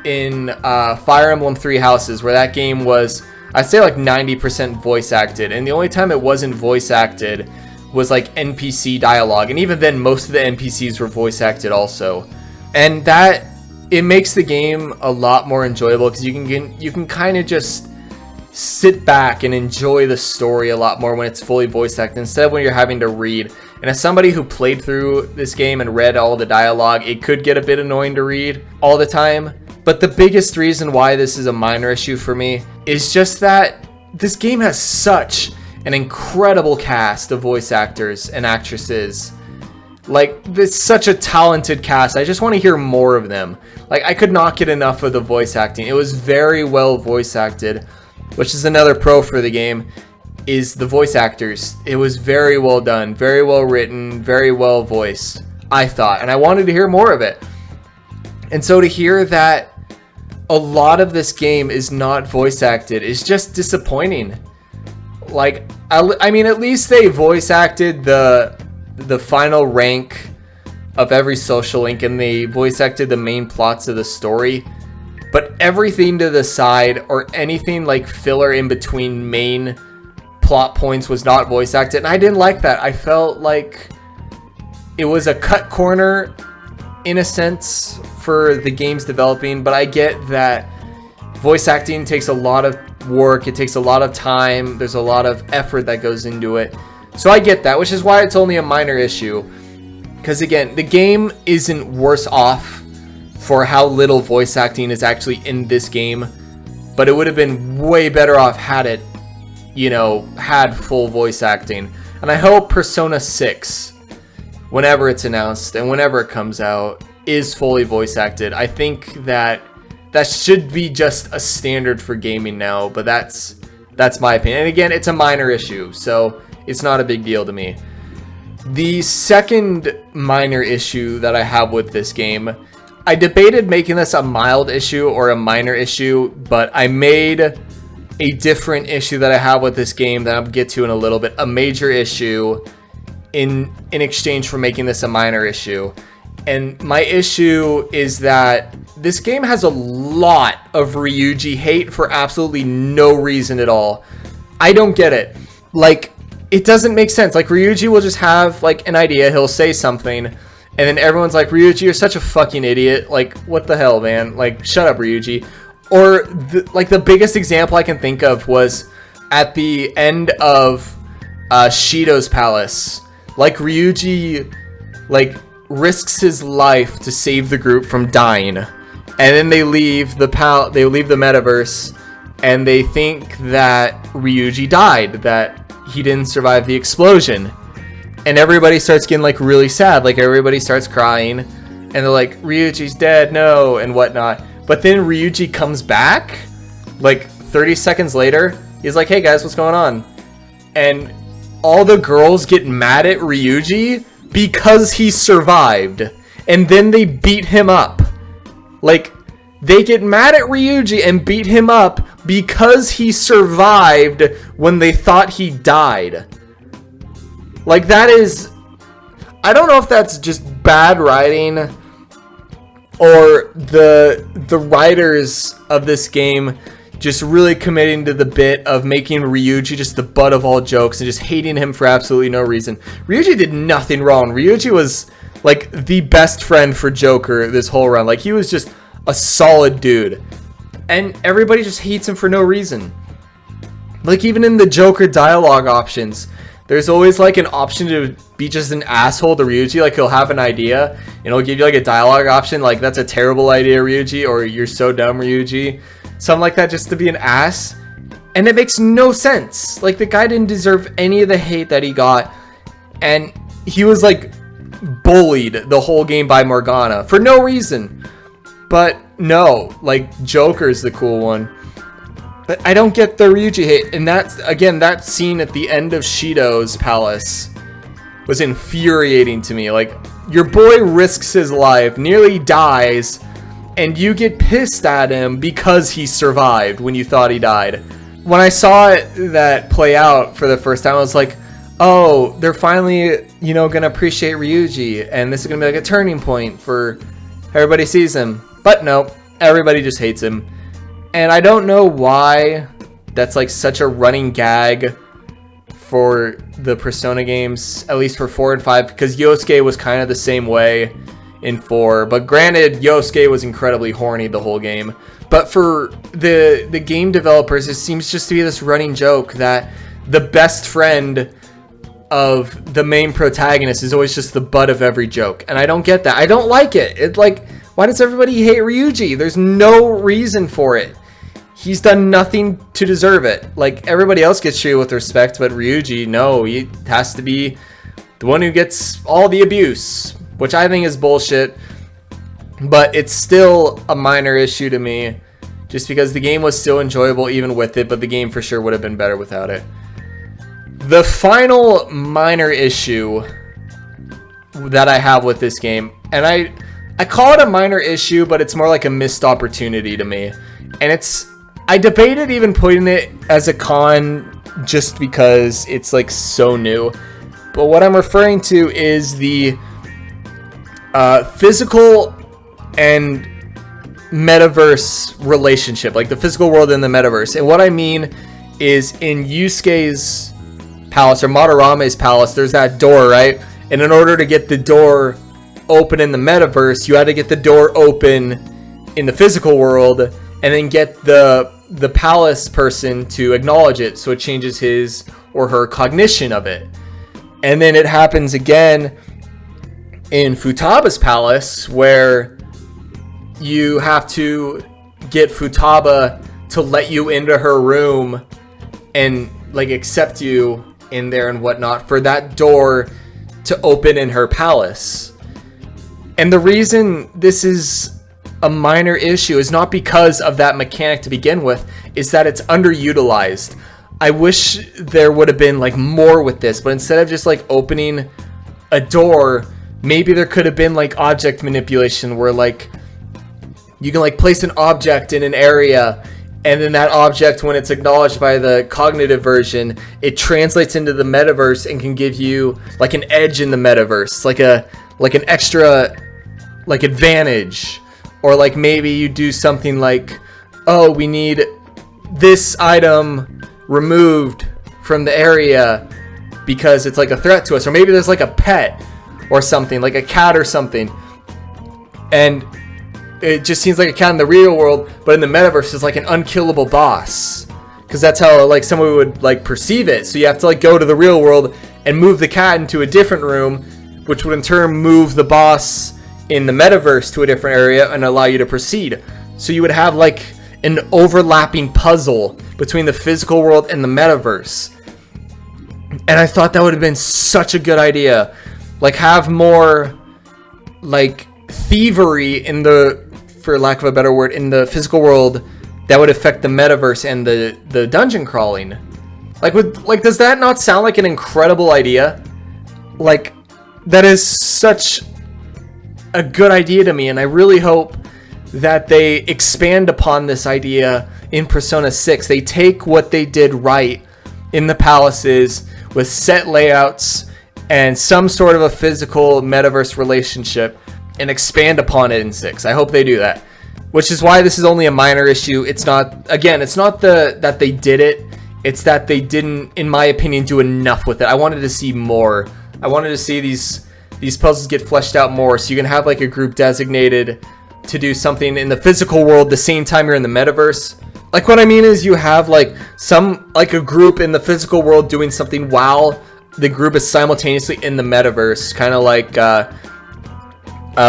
in Fire Emblem Three Houses, where that game was, I'd say, like 90% voice acted, and the only time it wasn't voice acted was like NPC dialogue, and even then most of the NPCs were voice acted also. And that, it makes the game a lot more enjoyable because you can kind of just sit back and enjoy the story a lot more when it's fully voice acted instead of when you're having to read. And as somebody who played through this game and read all the dialogue, it could get a bit annoying to read all the time. But the biggest reason why this is a minor issue for me is just that this game has such an incredible cast of voice actors and actresses. Like, this is such a talented cast. I just want to hear more of them. Like, I could not get enough of the voice acting. It was very well voice acted, which is another pro for the game, is the voice actors. It was very well done, very well written, very well voiced, I thought. And I wanted to hear more of it. And so to hear that a lot of this game is not voice acted is just disappointing. Like, I mean, at least they voice acted the final rank of every social link, and they voice acted the main plots of the story. But everything to the side or anything like filler in between main plot points was not voice acted, and I didn't like that. I felt like it was a cut corner in a sense for the game's developing, but I get that voice acting takes a lot of work, it takes a lot of time, there's a lot of effort that goes into it. So I get that, which is why it's only a minor issue. Because again, the game isn't worse off for how little voice acting is actually in this game, but it would have been way better off had it, you know, had full voice acting. And I hope Persona 6, whenever it's announced and whenever it comes out, is fully voice acted. I think that should be just a standard for gaming now, but that's my opinion. And again, it's a minor issue, so it's not a big deal to me. The second minor issue that I have with this game, I debated making this a mild issue or a minor issue, but I made a different issue that I have with this game that I'll get to in a little bit, a major issue in exchange for making this a minor issue. And my issue is that this game has a lot of Ryuji hate for absolutely no reason at all. I don't get it. Like, it doesn't make sense. Like, Ryuji will just have like an idea, he'll say something, and then everyone's like, Ryuji, you're such a fucking idiot. Like, what the hell, man? Like, shut up, Ryuji. Or like the biggest example I can think of was at the end of Shido's palace. Like, Ryuji like risks his life to save the group from dying, and then they leave the metaverse, and they think that Ryuji died, that he didn't survive the explosion, and everybody starts getting like really sad, like everybody starts crying, and they're like, Ryuji's dead, no, and whatnot. But then Ryuji comes back like 30 seconds later. He's like, hey guys, what's going on? And all the girls get mad at Ryuji because he survived, and then they beat him up. Like, they get mad at Ryuji and beat him up because he survived when they thought he died. Like, that is, I don't know if that's just bad writing or the writers of this game just really committing to the bit of making Ryuji just the butt of all jokes and just hating him for absolutely no reason. Ryuji did nothing wrong. Ryuji was like the best friend for Joker this whole run. Like, he was just a solid dude, and everybody just hates him for no reason. Like, even in the Joker dialogue options, there's always like an option to be just an asshole to Ryuji. Like, he'll have an idea and he'll give you like a dialogue option, like, that's a terrible idea, Ryuji, or you're so dumb, Ryuji. Something like that, just to be an ass. And it makes no sense. Like, the guy didn't deserve any of the hate that he got, and he was like bullied the whole game by Morgana for no reason. But no, like, Joker's the cool one. But I don't get the Ryuji hate. And that's, again, that scene at the end of Shido's palace was infuriating to me. Like, your boy risks his life, nearly dies, and you get pissed at him because he survived when you thought he died. When I saw that play out for the first time, I was like, oh, they're finally, you know, gonna appreciate Ryuji, and this is gonna be like a turning point for everybody sees him. But no, everybody just hates him. And I don't know why that's like such a running gag for the Persona games, at least for 4 and 5, because Yosuke was kind of the same way in 4. But granted, Yosuke was incredibly horny the whole game. But for the game developers, it seems just to be this running joke that the best friend of the main protagonist is always just the butt of every joke. And I don't get that. I don't like it. It's like, why does everybody hate Ryuji? There's no reason for it. He's done nothing to deserve it. Like, everybody else gets treated with respect, but Ryuji, no, he has to be the one who gets all the abuse, which I think is bullshit. But it's still a minor issue to me, just because the game was still enjoyable even with it, but the game for sure would have been better without it. The final minor issue that I have with this game, and I call it a minor issue, but it's more like a missed opportunity to me. And I debated even putting it as a con just because it's like so new. But what I'm referring to is the physical and metaverse relationship, like the physical world and the metaverse. And what I mean is in Yusuke's palace, or Madarame's palace, there's that door, right? And in order to get the door open in the metaverse, you had to get the door open in the physical world, and then get the palace person to acknowledge it, so it changes his or her cognition of it. And then it happens again in Futaba'S palace, where you have to get Futaba to let you into her room and like accept you in there and whatnot for that door to open in her palace. And the reason this is a minor issue is not because of that mechanic to begin with, is that it's underutilized. I wish there would have been like more with this, but instead of just like opening a door, maybe there could have been like object manipulation where like you can like place an object in an area, and then that object, when it's acknowledged by the cognitive version, it translates into the metaverse and can give you like an edge in the metaverse, like an extra like advantage. Or like maybe you do something like, oh, we need this item removed from the area because it's like a threat to us. Or maybe there's like a pet or something, like a cat or something, and it just seems like a cat in the real world, but in the metaverse it's like an unkillable boss, because that's how like someone would like perceive it. So you have to like go to the real world and move the cat into a different room, which would in turn move the boss in the metaverse to a different area and allow you to proceed. So you would have like an overlapping puzzle between the physical world and the metaverse. And I thought that would have been such a good idea. Like, have more like thievery in the, for lack of a better word, in the physical world that would affect the metaverse and the dungeon crawling. Like, does that not sound like an incredible idea? Like, that is such a good idea to me, and I really hope that they expand upon this idea in Persona 6. They take what they did right in the palaces with set layouts and some sort of a physical metaverse relationship and expand upon it in 6. I hope they do that. Which is why this is only a minor issue. It's not, again, it's not that they did it. It's that they didn't, in my opinion, do enough with it. I wanted to see more. I wanted to see these puzzles get fleshed out more, so you can have like a group designated to do something in the physical world the same time you're in the metaverse. Like, what I mean is you have like a group in the physical world doing something while the group is simultaneously in the metaverse, kind of like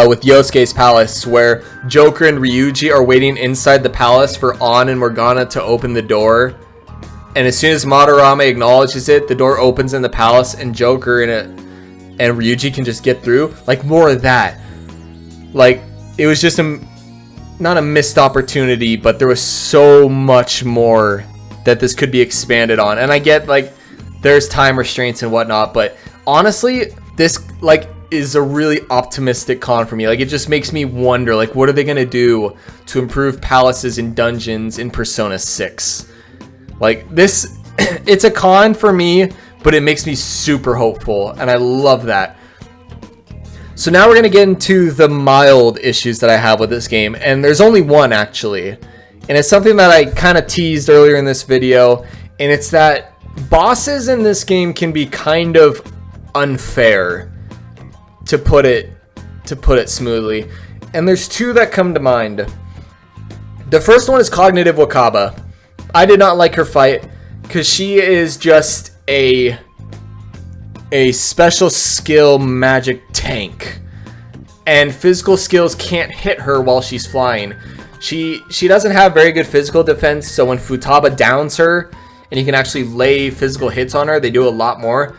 with Yosuke's palace, where Joker and Ryuji are waiting inside the palace for An and Morgana to open the door, and as soon as Madarame acknowledges it, the door opens in the palace, and Joker and Ryuji can just get through. Like, more of that. Like, it was just not a missed opportunity, but there was so much more that this could be expanded on. And I get, like, there's time restraints and whatnot, but honestly, this, like, is a really optimistic con for me. Like, it just makes me wonder, like, what are they gonna do to improve palaces and dungeons in Persona 6? Like, this, it's a con for me, but it makes me super hopeful, and I love that. So now we're gonna get into the mild issues that I have with this game, and there's only one, actually. And it's something that I kind of teased earlier in this video, and it's that bosses in this game can be kind of unfair, to put it smoothly. And there's two that come to mind. The first one is Cognitive Wakaba. I did not like her fight because she is just a special skill magic tank, and physical skills can't hit her while she's flying. She doesn't have very good physical defense, so when Futaba downs her and you can actually lay physical hits on her, they do a lot more.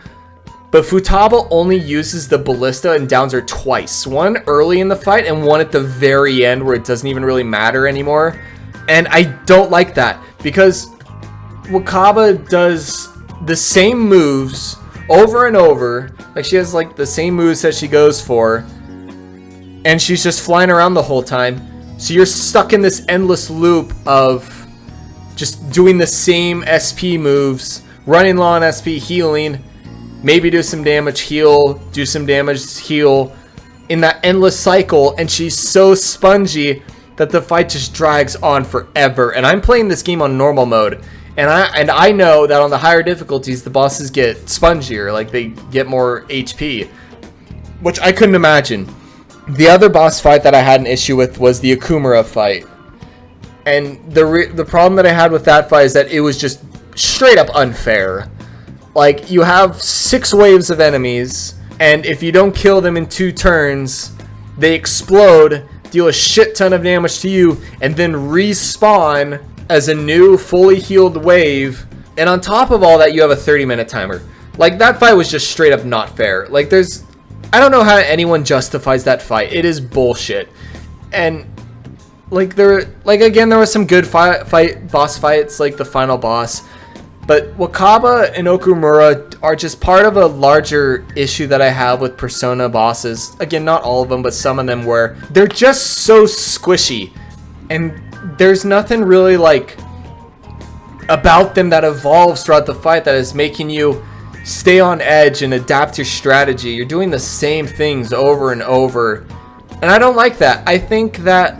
But Futaba only uses the ballista and downs her twice. One early in the fight and one at the very end where it doesn't even really matter anymore. And I don't like that because Wakaba does the same moves over and over. Like, she has like the same moves that she goes for, and she's just flying around the whole time. So you're stuck in this endless loop of just doing the same SP moves, running low on SP, healing, maybe do some damage, heal, do some damage, heal, in that endless cycle. And she's so spongy that the fight just drags on forever. And I'm playing this game on normal mode, and I know that on the higher difficulties the bosses get spongier, like they get more HP, which I couldn't imagine. The other boss fight that I had an issue with was the Okumura fight, and the problem that I had with that fight is that it was just straight up unfair. Like, you have 6 waves of enemies, and if you don't kill them in 2 turns, they explode, deal a shit ton of damage to you, and then respawn as a new fully healed wave. And on top of all that, you have a 30-minute timer. Like, that fight was just straight up not fair. Like, I don't know how anyone justifies that fight. It is bullshit. And again, there was some good boss fights, like the final boss. But Wakaba and Okumura are just part of a larger issue that I have with Persona bosses. Again, not all of them, but some of them, where they're just so squishy. And there's nothing really, like, about them that evolves throughout the fight that is making you stay on edge and adapt your strategy. You're doing the same things over and over. And I don't like that. I think that,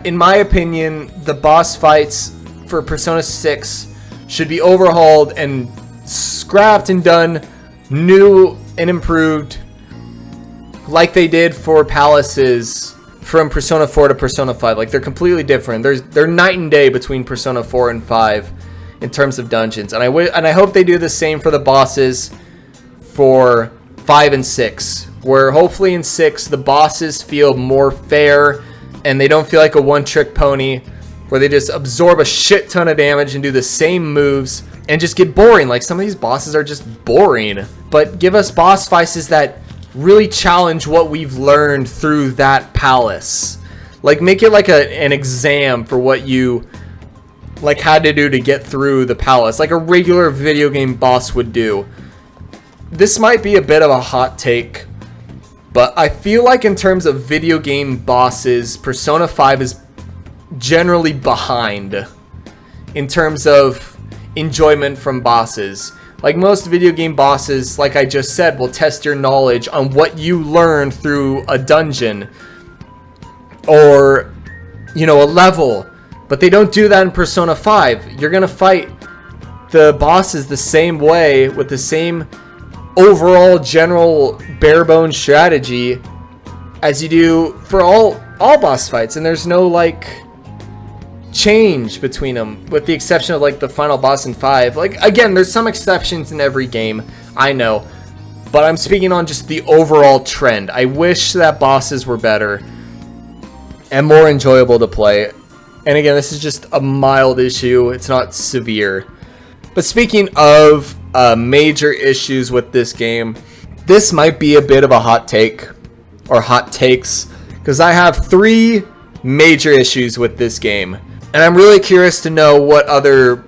in my opinion, the boss fights for Persona 6 should be overhauled and scrapped and done new and improved, like they did for palaces from Persona 4 to Persona 5. Like, they're completely different. They're night and day between Persona 4 and 5 in terms of dungeons. And I hope they do the same for the bosses for 5 and 6, where hopefully in 6 the bosses feel more fair and they don't feel like a one-trick pony where they just absorb a shit ton of damage and do the same moves and just get boring. Like, some of these bosses are just boring. But give us boss fights that really challenge what we've learned through that palace. Like, make it like an exam for what you like had to do to get through the palace, like a regular video game boss would do. This might be a bit of a hot take, but I feel like in terms of video game bosses, Persona 5 is generally behind in terms of enjoyment from bosses. Like, most video game bosses, like I just said, will test your knowledge on what you learned through a dungeon or, you know, a level. But they don't do that in Persona 5. You're gonna fight the bosses the same way with the same overall general bare bones strategy as you do for all boss fights, and there's no like change between them, with the exception of like the final boss in 5. Like, again, there's some exceptions in every game, I know, but I'm speaking on just the overall trend. I wish that bosses were better and more enjoyable to play. And again, this is just a mild issue, it's not severe. But speaking of major issues with this game, this might be a bit of a hot take, or hot takes, because I have 3 major issues with this game. And I'm really curious to know what other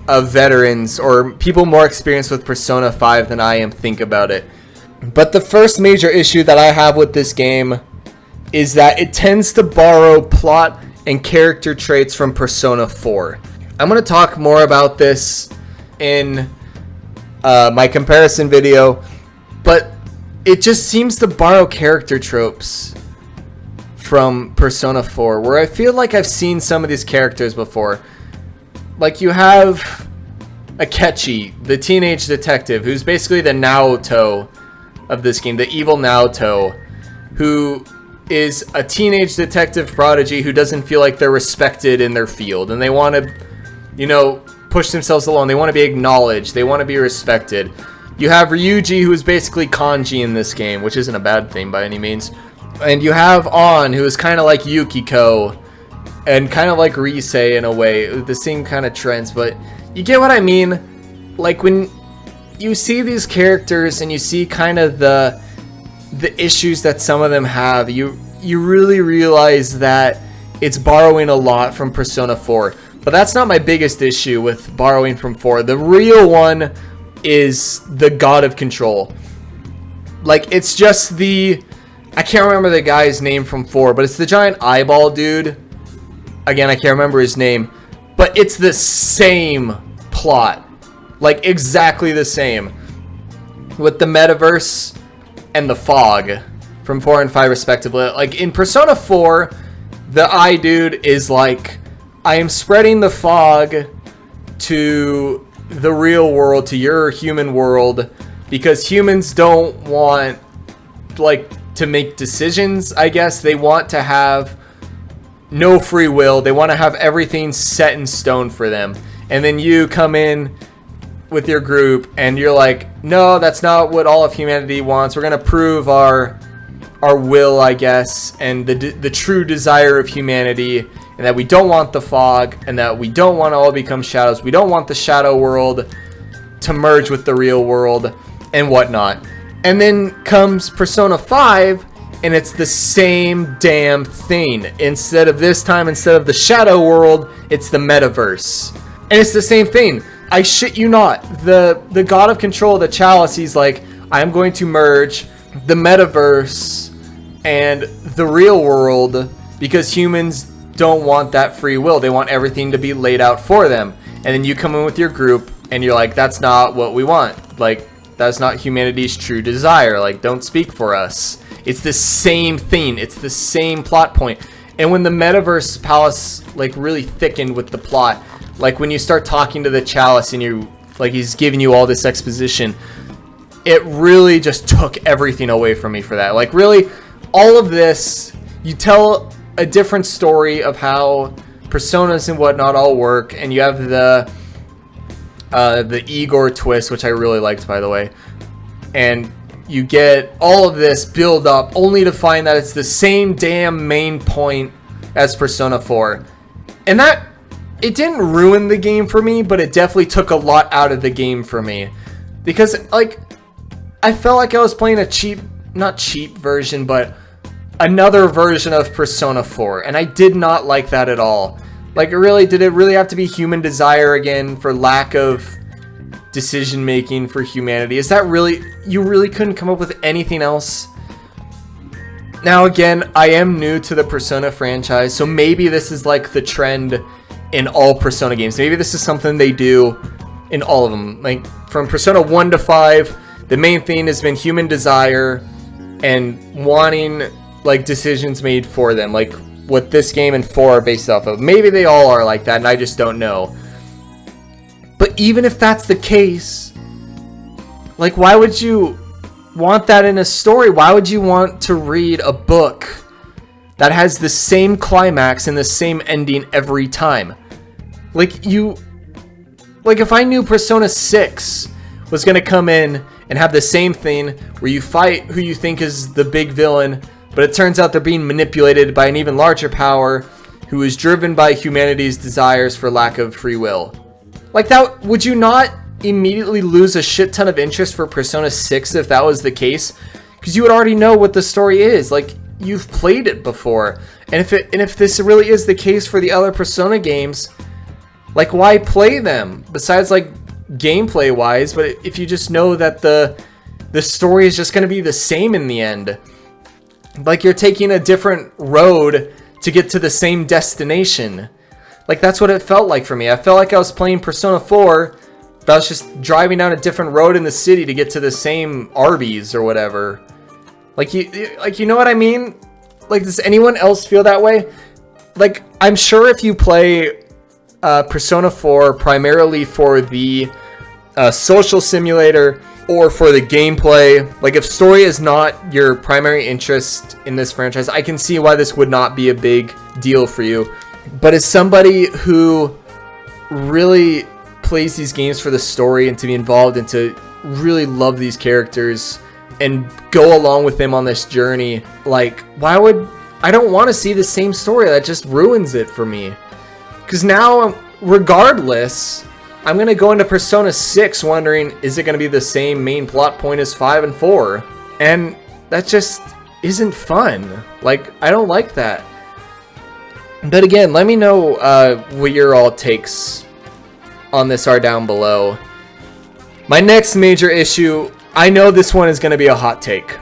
veterans or people more experienced with Persona 5 than I am think about it. But the first major issue that I have with this game is that it tends to borrow plot and character traits from Persona 4. I'm going to talk more about this in my comparison video, but it just seems to borrow character tropes from Persona 4, where I feel like I've seen some of these characters before. Like, you have Akechi, the teenage detective, who's basically the Naoto of this game, the evil Naoto, who is a teenage detective prodigy who doesn't feel like they're respected in their field, and they want to, you know, push themselves along. They want to be acknowledged. They want to be respected. You have Ryuji, who is basically kanji in this game, which isn't a bad thing by any means. And you have An, who is kind of like Yukiko, and kind of like Rise in a way, the same kind of trends, but you get what I mean? Like, when you see these characters and you see kind of the issues that some of them have, you really realize that it's borrowing a lot from Persona 4. But that's not my biggest issue with borrowing from 4. The real one is the God of Control. Like, it's just I can't remember the guy's name from 4, but it's the giant eyeball dude. Again, I can't remember his name, but it's the same plot. Like, exactly the same. With the metaverse and the fog from 4 and 5 respectively. Like, in Persona 4, the eye dude is like, I am spreading the fog to the real world, to your human world, because humans don't want, like, to make decisions, I guess. They want to have no free will. They want to have everything set in stone for them. And then you come in with your group and you're like, no, that's not what all of humanity wants. We're going to prove our will, I guess, and the true desire of humanity, and that we don't want the fog, and that we don't want to all become shadows. We don't want the shadow world to merge with the real world and whatnot. And then comes Persona 5, and it's the same damn thing. Instead of the shadow world, it's the metaverse. And it's the same thing. I shit you not. The God of Control, the Chalice, he's like, I'm going to merge the metaverse and the real world because humans don't want that free will. They want everything to be laid out for them. And then you come in with your group and you're like, that's not what we want. Like, that's not humanity's true desire. Like, don't speak for us. It's the same thing. It's the same plot point. And when the Metaverse Palace, like, really thickened with the plot, like, when you start talking to the Chalice and you, like, he's giving you all this exposition, it really just took everything away from me for that. Like, really, all of this, you tell a different story of how personas and whatnot all work, and you have the Igor twist, which I really liked, by the way, and you get all of this build up only to find that it's the same damn main point as Persona 4. And that, it didn't ruin the game for me, but it definitely took a lot out of the game for me, because, like, I felt like I was playing a not cheap version, but another version of Persona 4, and I did not like that at all. Like, did it really have to be human desire again for lack of decision making for humanity? Is that really, you really couldn't come up with anything else? Now, again, I am new to the Persona franchise, so maybe this is like the trend in all Persona games. Maybe this is something they do in all of them. Like, from Persona 1 to 5, the main thing has been human desire and wanting, like, decisions made for them, like what this game and 4 are based off of. Maybe they all are like that, and I just don't know. But even if that's the case, like, why would you want that in a story? Why would you want to read a book that has the same climax and the same ending every time? Like, if I knew Persona 6 was going to come in and have the same thing where you fight who you think is the big villain, but it turns out they're being manipulated by an even larger power who is driven by humanity's desires for lack of free will. Like, that, would you not immediately lose a shit ton of interest for Persona 6 if that was the case, because you would already know what the story is. Like, you've played it before. And if this really is the case for the other Persona games, like, why play them besides like gameplay wise? But if you just know that the story is just going to be the same in the end, like you're taking a different road to get to the same destination. Like, that's what it felt like for me. I felt like I was playing Persona 4, but I was just driving down a different road in the city to get to the same Arby's or whatever. Like, you know what I mean? Like, does anyone else feel that way? Like, I'm sure if you play Persona 4 primarily for the social simulator or for the gameplay, like if story is not your primary interest in this franchise, I can see why this would not be a big deal for you. But as somebody who really plays these games for the story and to be involved and to really love these characters and go along with them on this journey, like, I don't want to see the same story. That just ruins it for me. Because now, regardless, I'm going to go into Persona 6 wondering, is it going to be the same main plot point as 5 and 4? And that just isn't fun. Like, I don't like that. But again, let me know what your all takes on this are down below. My next major issue, I know this one is going to be a hot take.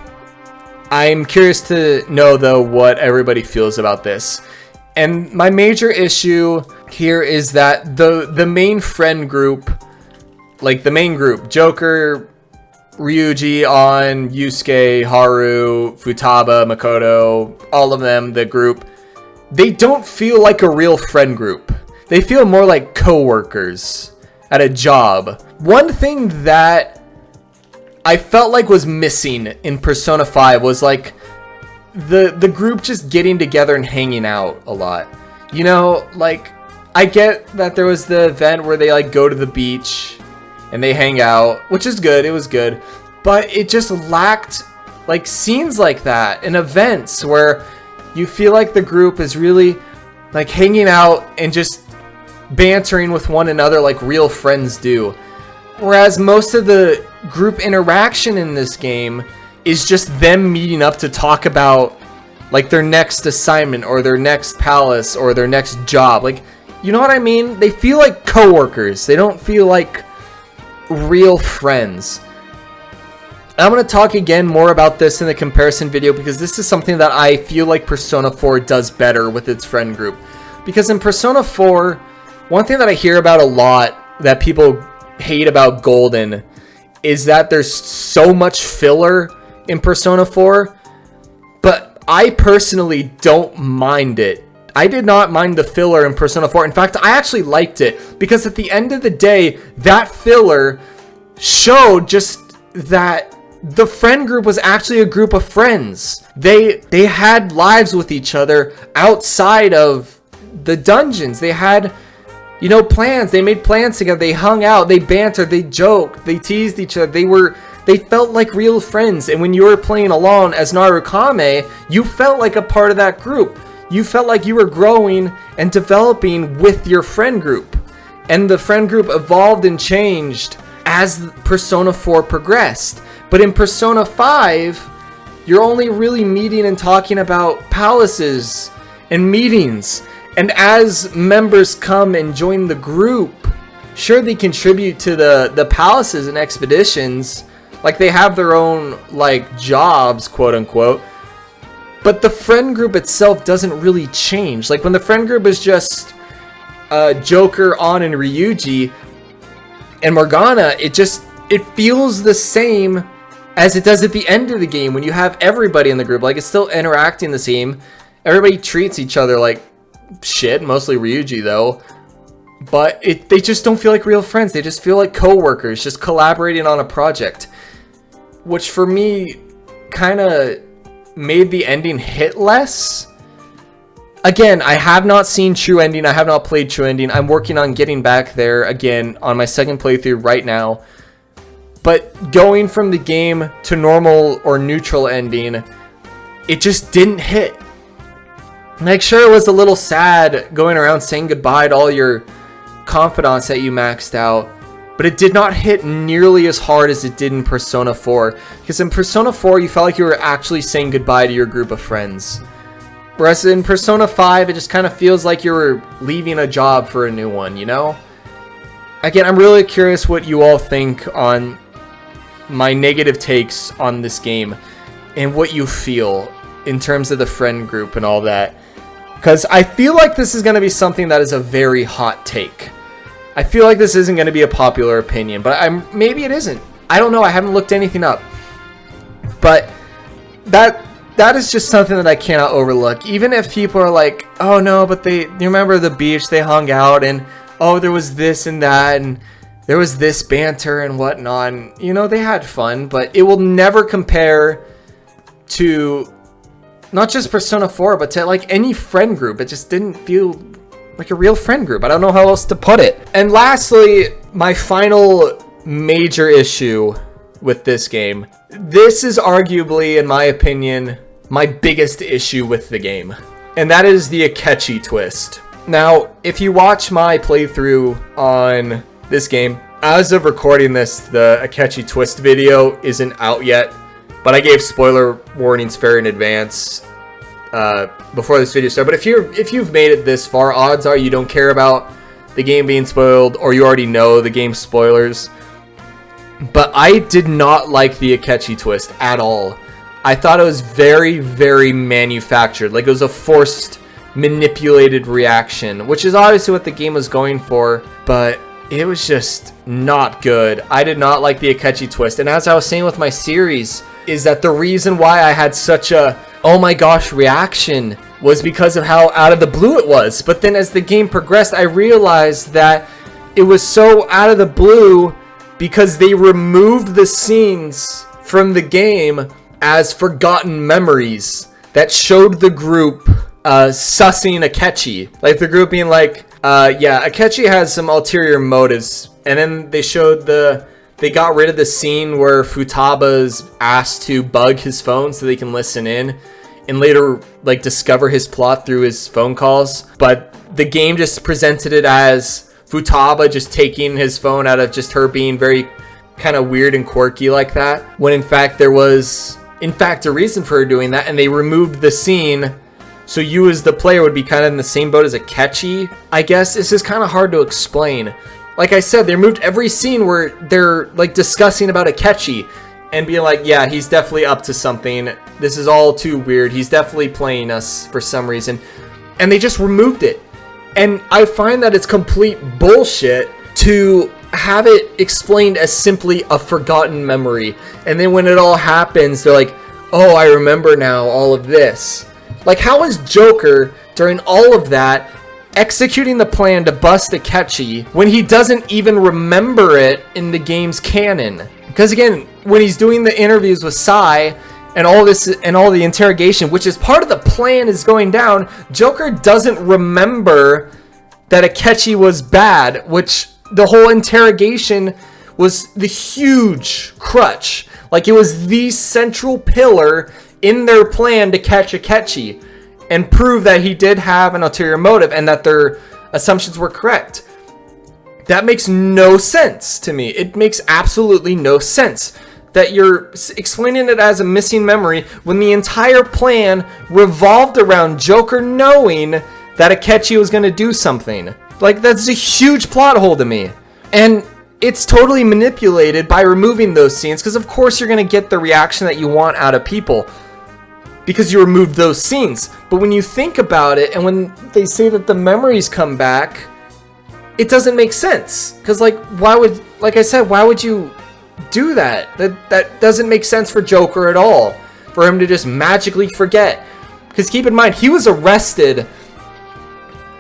I'm curious to know, though, what everybody feels about this. And my major issue here is that the main friend group, like the main group, Joker, Ryuji, An, Yusuke, Haru, Futaba, Makoto, all of them, the group, they don't feel like a real friend group. They feel more like co-workers at a job. One thing that I felt like was missing in Persona 5 was like the group just getting together and hanging out a lot. You know, like, I get that there was the event where they like go to the beach and they hang out, which is good, it was good, but it just lacked like scenes like that and events where you feel like the group is really like hanging out and just bantering with one another like real friends do. Whereas most of the group interaction in this game is just them meeting up to talk about like their next assignment or their next palace or their next job. Like, you know what I mean? They feel like coworkers. They don't feel like real friends. I'm going to talk again more about this in the comparison video because this is something that I feel like Persona 4 does better with its friend group. Because in Persona 4, one thing that I hear about a lot that people hate about Golden is that there's so much filler in Persona 4, but I personally don't mind it. I did not mind the filler in Persona 4. In fact, I actually liked it because at the end of the day, that filler showed just that the friend group was actually a group of friends. They had lives with each other outside of the dungeons. They had, you know, plans. They made plans together. They hung out. They bantered. They joked. They teased each other. They felt like real friends. And when you were playing alone as Narukame, you felt like a part of that group. You felt like you were growing and developing with your friend group. And the friend group evolved and changed as Persona 4 progressed. But in Persona 5, you're only really meeting and talking about palaces and meetings. And as members come and join the group, sure, they contribute to the palaces and expeditions. Like, they have their own, like, jobs, quote unquote. But the friend group itself doesn't really change. Like, when the friend group is just Joker, An, and Ryuji, and Morgana, it feels the same as it does at the end of the game when you have everybody in the group. Like, it's still interacting the same. Everybody treats each other like shit, mostly Ryuji though. But they just don't feel like real friends. They just feel like co-workers, just collaborating on a project. Which for me kind of made the ending hit less. Again, I have not seen True Ending. I have not played True Ending. I'm working on getting back there again on my second playthrough right now. But going from the game to normal or neutral ending, it just didn't hit. Like, sure, it was a little sad going around saying goodbye to all your confidants that you maxed out. but it did not hit nearly as hard as it did in Persona 4. Because in Persona 4, you felt like you were actually saying goodbye to your group of friends. Whereas in Persona 5, it just kind of feels like you're leaving a job for a new one, you know? Again, I'm really curious what you all think on my negative takes on this game and what you feel in terms of the friend group and all that. Because I feel like this is going to be something that is a very hot take. I feel like this isn't going to be a popular opinion, but maybe it isn't. I don't know. I haven't looked anything up. But that is just something that I cannot overlook. Even if people are like, oh no, but you remember the beach, they hung out, and oh, there was this and that, and there was this banter and whatnot. And, you know, they had fun, but it will never compare to not just Persona 4, but to like any friend group. It just didn't feel like a real friend group. I don't know how else to put it. And lastly, my final major issue with this game. This is arguably, in my opinion, my biggest issue with the game. And that is the Akechi twist. Now, if you watch my playthrough on this game, as of recording this, the Akechi twist video isn't out yet. But I gave spoiler warnings fair in advance before this video started. But if you've made it this far, odds are you don't care about the game being spoiled, or you already know the game's spoilers. But I did not like the Akechi twist at all. I thought it was very, very manufactured. Like, it was a forced, manipulated reaction, which is obviously what the game was going for, but it was just not good. I did not like the Akechi twist. And as I was saying with my series, is that the reason why I had such a oh my gosh reaction was because of how out of the blue it was. But then as the game progressed, I realized that it was so out of the blue because they removed the scenes from the game as forgotten memories that showed the group sussing Akechi. Like the group being like, yeah, Akechi has some ulterior motives. And then they got rid of the scene where Futaba'S asked to bug his phone so they can listen in and later like discover his plot through his phone calls. But the game just presented it as Futaba just taking his phone out of just her being very kind of weird and quirky like that, when in fact there was a reason for her doing that, and they removed the scene so you as the player would be kind of in the same boat as Akechi. I guess it's just kind of hard to explain. Like I said, they removed every scene where they're like discussing about Akechi and being like, yeah, he's definitely up to something. This is all too weird. He's definitely playing us for some reason. And they just removed it. And I find that it's complete bullshit to have it explained as simply a forgotten memory. And then when it all happens, they're like, oh, I remember now all of this. Like, how is Joker, during all of that, executing the plan to bust Akechi when he doesn't even remember it in the game's canon? Because again, when he's doing the interviews with Sai and all this and all the interrogation, which is part of the plan is going down, Joker doesn't remember that Akechi was bad, which the whole interrogation was the huge crutch. Like, it was the central pillar in their plan to catch Akechi and prove that he did have an ulterior motive and that their assumptions were correct. That makes no sense to me. It makes absolutely no sense that you're explaining it as a missing memory when the entire plan revolved around Joker knowing that Akechi was going to do something. Like, that's a huge plot hole to me. And it's totally manipulated by removing those scenes, because of course you're going to get the reaction that you want out of people because you removed those scenes. But when you think about it, and when they say that the memories come back, it doesn't make sense. Because, like, like I said, why would you do that? That doesn't make sense for Joker at all, for him to just magically forget. Because keep in mind, he was arrested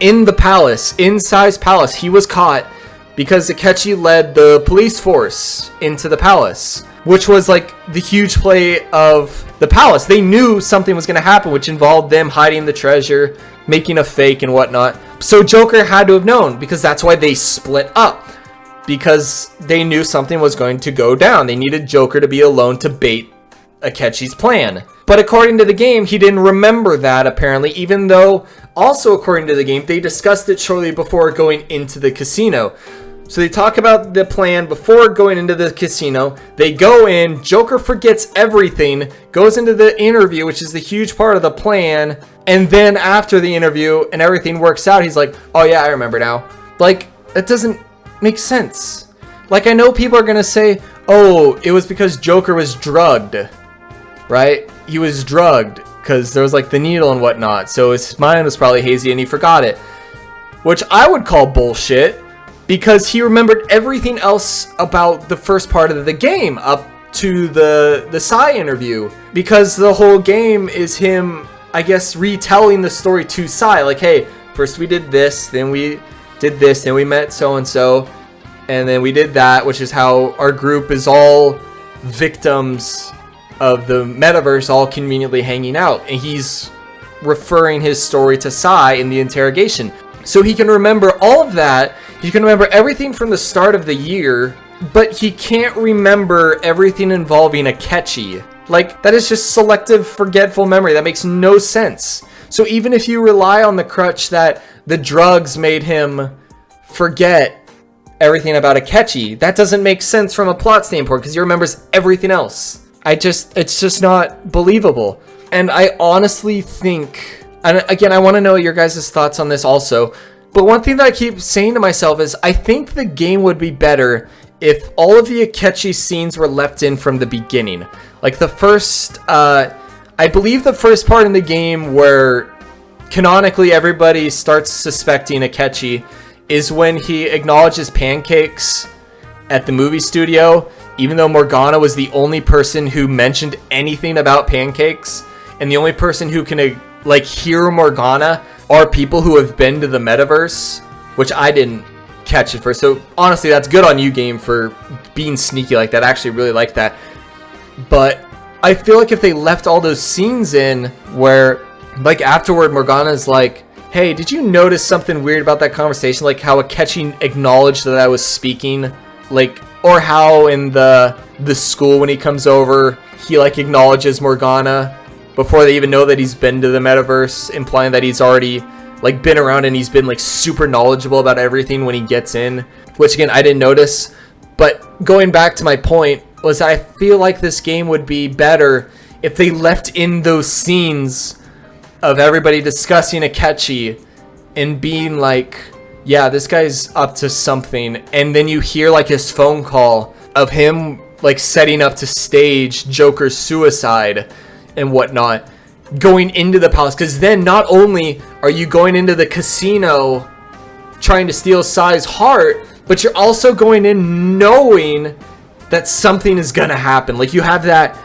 in the palace, in Sai's palace. He was caught because Akechi led the police force into the palace, which was like the huge play of the palace. They knew something was going to happen, which involved them hiding the treasure, making a fake and whatnot. So Joker had to have known, because that's why they split up, because they knew something was going to go down. They needed Joker to be alone to bait Akechi's plan. But according to the game, he didn't remember that, apparently, even though also according to the game, they discussed it shortly before going into the casino. So they talk about the plan before going into the casino. They go in, Joker forgets everything, goes into the interview, which is the huge part of the plan. And then after the interview and everything works out, he's like, oh yeah, I remember now. Like, that doesn't make sense. Like, I know people are going to say, oh, it was because Joker was drugged, right? He was drugged because there was like the needle and whatnot. So his mind was probably hazy and he forgot it, which I would call bullshit. Because he remembered everything else about the first part of the game up to the Psy interview. Because the whole game is him, I guess, retelling the story to Psy. Like, hey, first we did this, then we did this, then we met so-and-so, and then we did that, which is how our group is all victims of the metaverse all conveniently hanging out. And he's referring his story to Psy in the interrogation. So he can remember all of that. He can remember everything from the start of the year, but he can't remember everything involving Akechi. Like, that is just selective forgetful memory. That makes no sense. So even if you rely on the crutch that the drugs made him forget everything about Akechi, that doesn't make sense from a plot standpoint because he remembers everything else. It's just not believable. And I honestly think, and again, I want to know your guys' thoughts on this also. But one thing that I keep saying to myself is I think the game would be better if all of the Akechi scenes were left in from the beginning. Like the first, I believe the first part in the game where canonically everybody starts suspecting Akechi is when he acknowledges pancakes at the movie studio, even though Morgana was the only person who mentioned anything about pancakes. And the only person who can like hear Morgana are people who have been to the metaverse, which I didn't catch at first. So honestly, that's good on you, game, for being sneaky like that. I actually really like that. But I feel like if they left all those scenes in where, like, afterward Morgana's like, hey, did you notice something weird about that conversation? Like how Akechi acknowledged that I was speaking, like, or how in the school when he comes over, he like acknowledges Morgana before they even know that he's been to the metaverse, implying that he's already like been around and he's been like super knowledgeable about everything when he gets in, which again, I didn't notice. But going back to my point was I feel like this game would be better if they left in those scenes of everybody discussing Akechi and being like, yeah, this guy's up to something. And then you hear like his phone call of him like setting up to stage Joker's suicide and whatnot, going into the palace. Because then not only are you going into the casino trying to steal Psy's heart, but you're also going in knowing that something is gonna happen. Like you have that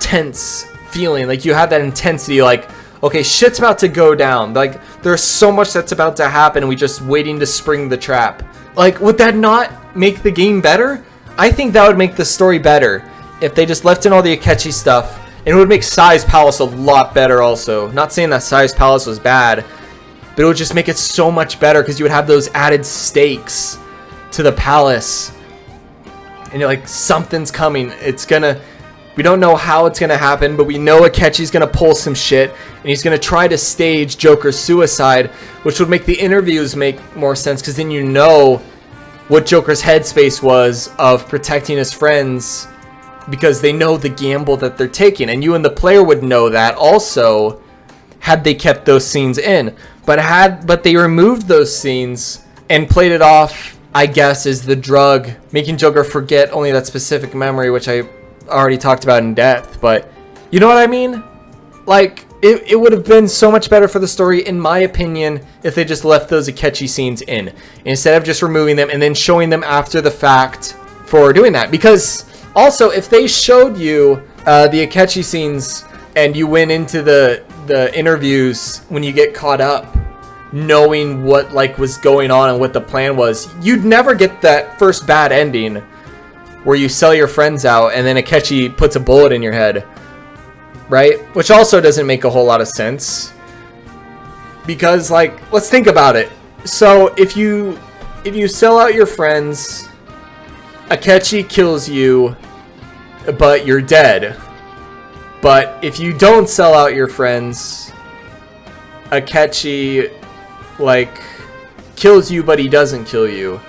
tense feeling, like you have that intensity, like, okay, shit's about to go down. Like there's so much that's about to happen and we just waiting to spring the trap. Like, would that not make the game better? I think that would make the story better if they just left in all the Akechi stuff. And it would make Psy's Palace a lot better also. Not saying that Psy's Palace was bad, but it would just make it so much better because you would have those added stakes to the palace. And you're like, something's coming. We don't know how it's going to happen, but we know Akechi's going to pull some shit. And he's going to try to stage Joker's suicide, which would make the interviews make more sense because then you know what Joker's headspace was of protecting his friends, because they know the gamble that they're taking. And you and the player would know that also had they kept those scenes in. But they removed those scenes and played it off, I guess, as the drug, making Joker forget only that specific memory, which I already talked about in depth. But you know what I mean? Like, it would have been so much better for the story, in my opinion, if they just left those Akechi scenes in, instead of just removing them and then showing them after the fact for doing that. Because also, if they showed you the Akechi scenes and you went into the interviews when you get caught up, knowing what like was going on and what the plan was, you'd never get that first bad ending where you sell your friends out and then Akechi puts a bullet in your head, right? Which also doesn't make a whole lot of sense, because like, let's think about it. So if you sell out your friends, Akechi kills you, but you're dead. But if you don't sell out your friends, Akechi like kills you, but he doesn't kill you.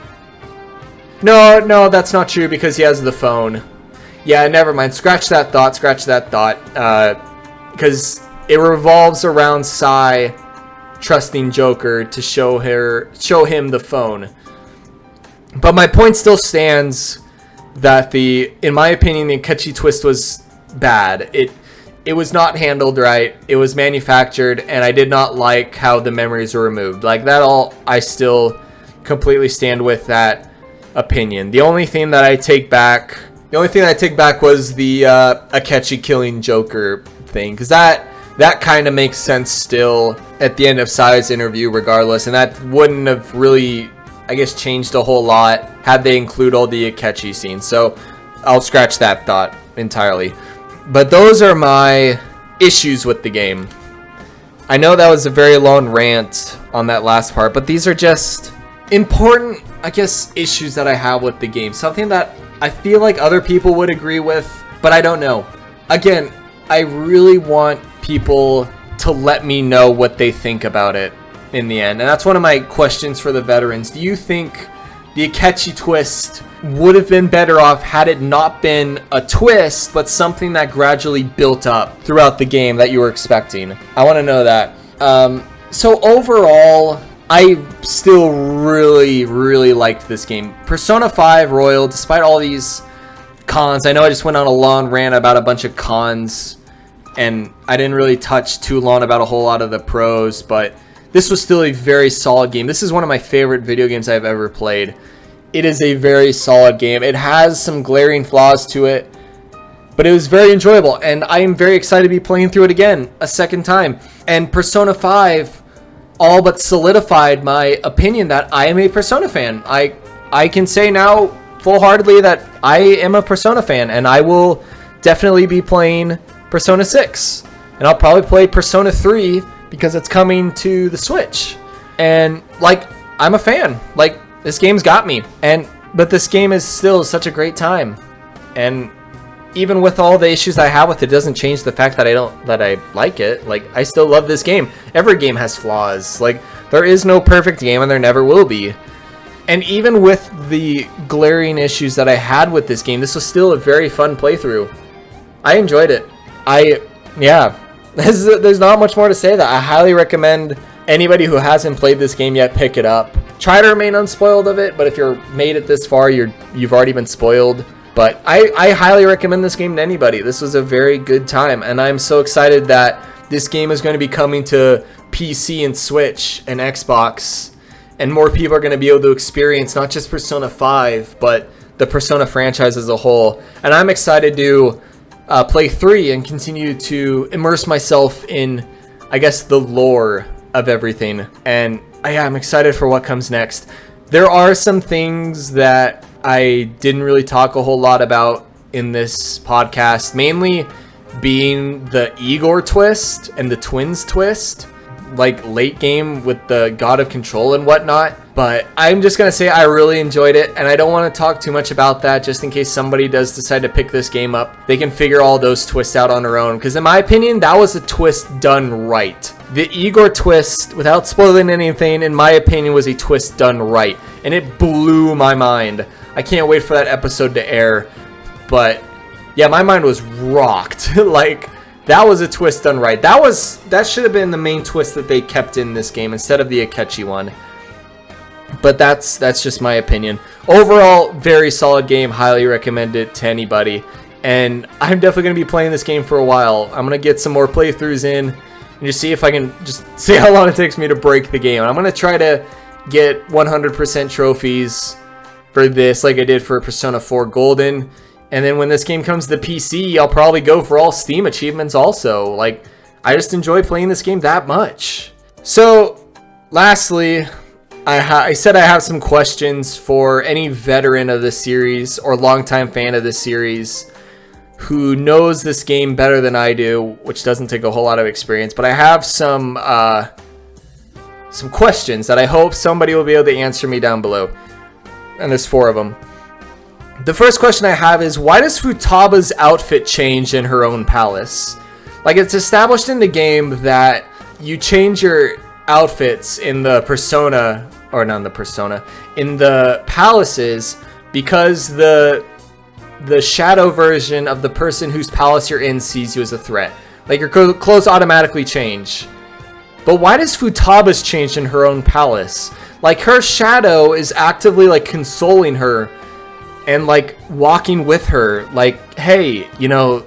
No, that's not true because he has the phone. Yeah, never mind. Scratch that thought. Because it revolves around Sai trusting Joker to show him the phone. But my point still stands that in my opinion, the Akechi twist was bad. It was not handled right. It was manufactured, and I did not like how the memories were removed. Like that all, I still completely stand with that opinion. The only thing that I take back was the Akechi killing Joker thing, because that kind of makes sense still at the end of Sai's interview regardless, and that wouldn't have really, I guess, changed a whole lot had they include all the Akechi scenes. So I'll scratch that thought entirely. But those are my issues with the game. I know that was a very long rant on that last part, but these are just important, I guess, issues that I have with the game. Something that I feel like other people would agree with, but I don't know. Again, I really want people to let me know what they think about it in the end. And that's one of my questions for the veterans. Do you think the Akechi twist would have been better off had it not been a twist, but something that gradually built up throughout the game that you were expecting? I want to know that. So overall, I still really liked this game. Persona 5 Royal, despite all these cons, I know I just went on a long rant about a bunch of cons, and I didn't really touch too long about a whole lot of the pros, but this was still a very solid game. This is one of my favorite video games I've ever played. It is a very solid game. It has some glaring flaws to it, but it was very enjoyable, and I am very excited to be playing through it again a second time. And Persona 5 all but solidified my opinion that I am a Persona fan. I can say now full-heartedly that I am a Persona fan, and I will definitely be playing Persona 6. And I'll probably play Persona 3 because it's coming to the Switch. And, like, I'm a fan. Like, this game's got me. But this game is still such a great time. And even with all the issues I have with it, doesn't change the fact that I like it. Like, I still love this game. Every game has flaws. Like, there is no perfect game, and there never will be. And even with the glaring issues that I had with this game, this was still a very fun playthrough. I enjoyed it. There's not much more to say. That I highly recommend anybody who hasn't played this game yet, pick it up. Try to remain unspoiled of it, but if you're made it this far, you've already been spoiled. But I highly recommend this game to anybody. This was a very good time, and I'm so excited that this game is going to be coming to PC and Switch and Xbox, and more people are going to be able to experience not just Persona 5, but the Persona franchise as a whole. And I'm excited to play 3 and continue to immerse myself in, I guess, the lore of everything. And I'm excited for what comes next. There are some things that I didn't really talk a whole lot about in this podcast, mainly being the Igor twist and the twins twist, like late game with the God of Control and whatnot. But I'm just going to say I really enjoyed it, and I don't want to talk too much about that just in case somebody does decide to pick this game up. They can figure all those twists out on their own, because in my opinion, that was a twist done right. The Igor twist, without spoiling anything, in my opinion, was a twist done right, and it blew my mind. I can't wait for that episode to air, but yeah, my mind was rocked. Like, that was a twist done right. That should have been the main twist that they kept in this game instead of the Akechi one. But that's just my opinion. Overall, very solid game. Highly recommend it to anybody. And I'm definitely going to be playing this game for a while. I'm going to get some more playthroughs in and just see if I can just see how long it takes me to break the game. I'm going to try to get 100% trophies for this like I did for Persona 4 Golden. And then when this game comes to the PC, I'll probably go for all Steam achievements also. Like, I just enjoy playing this game that much. So, lastly, I said I have some questions for any veteran of this series or longtime fan of this series who knows this game better than I do, which doesn't take a whole lot of experience. But I have some questions that I hope somebody will be able to answer me down below. And there's 4 of them. The first question I have is, why does Futaba'S outfit change in her own palace? Like, it's established in the game that you change your outfits in the Persona, or not in the Persona, in the palaces because the shadow version of the person whose palace you're in sees you as a threat. Like, your clothes automatically change. But why does Futaba'S change in her own palace? Like, her shadow is actively, like, consoling her and, like, walking with her. Like, hey, you know,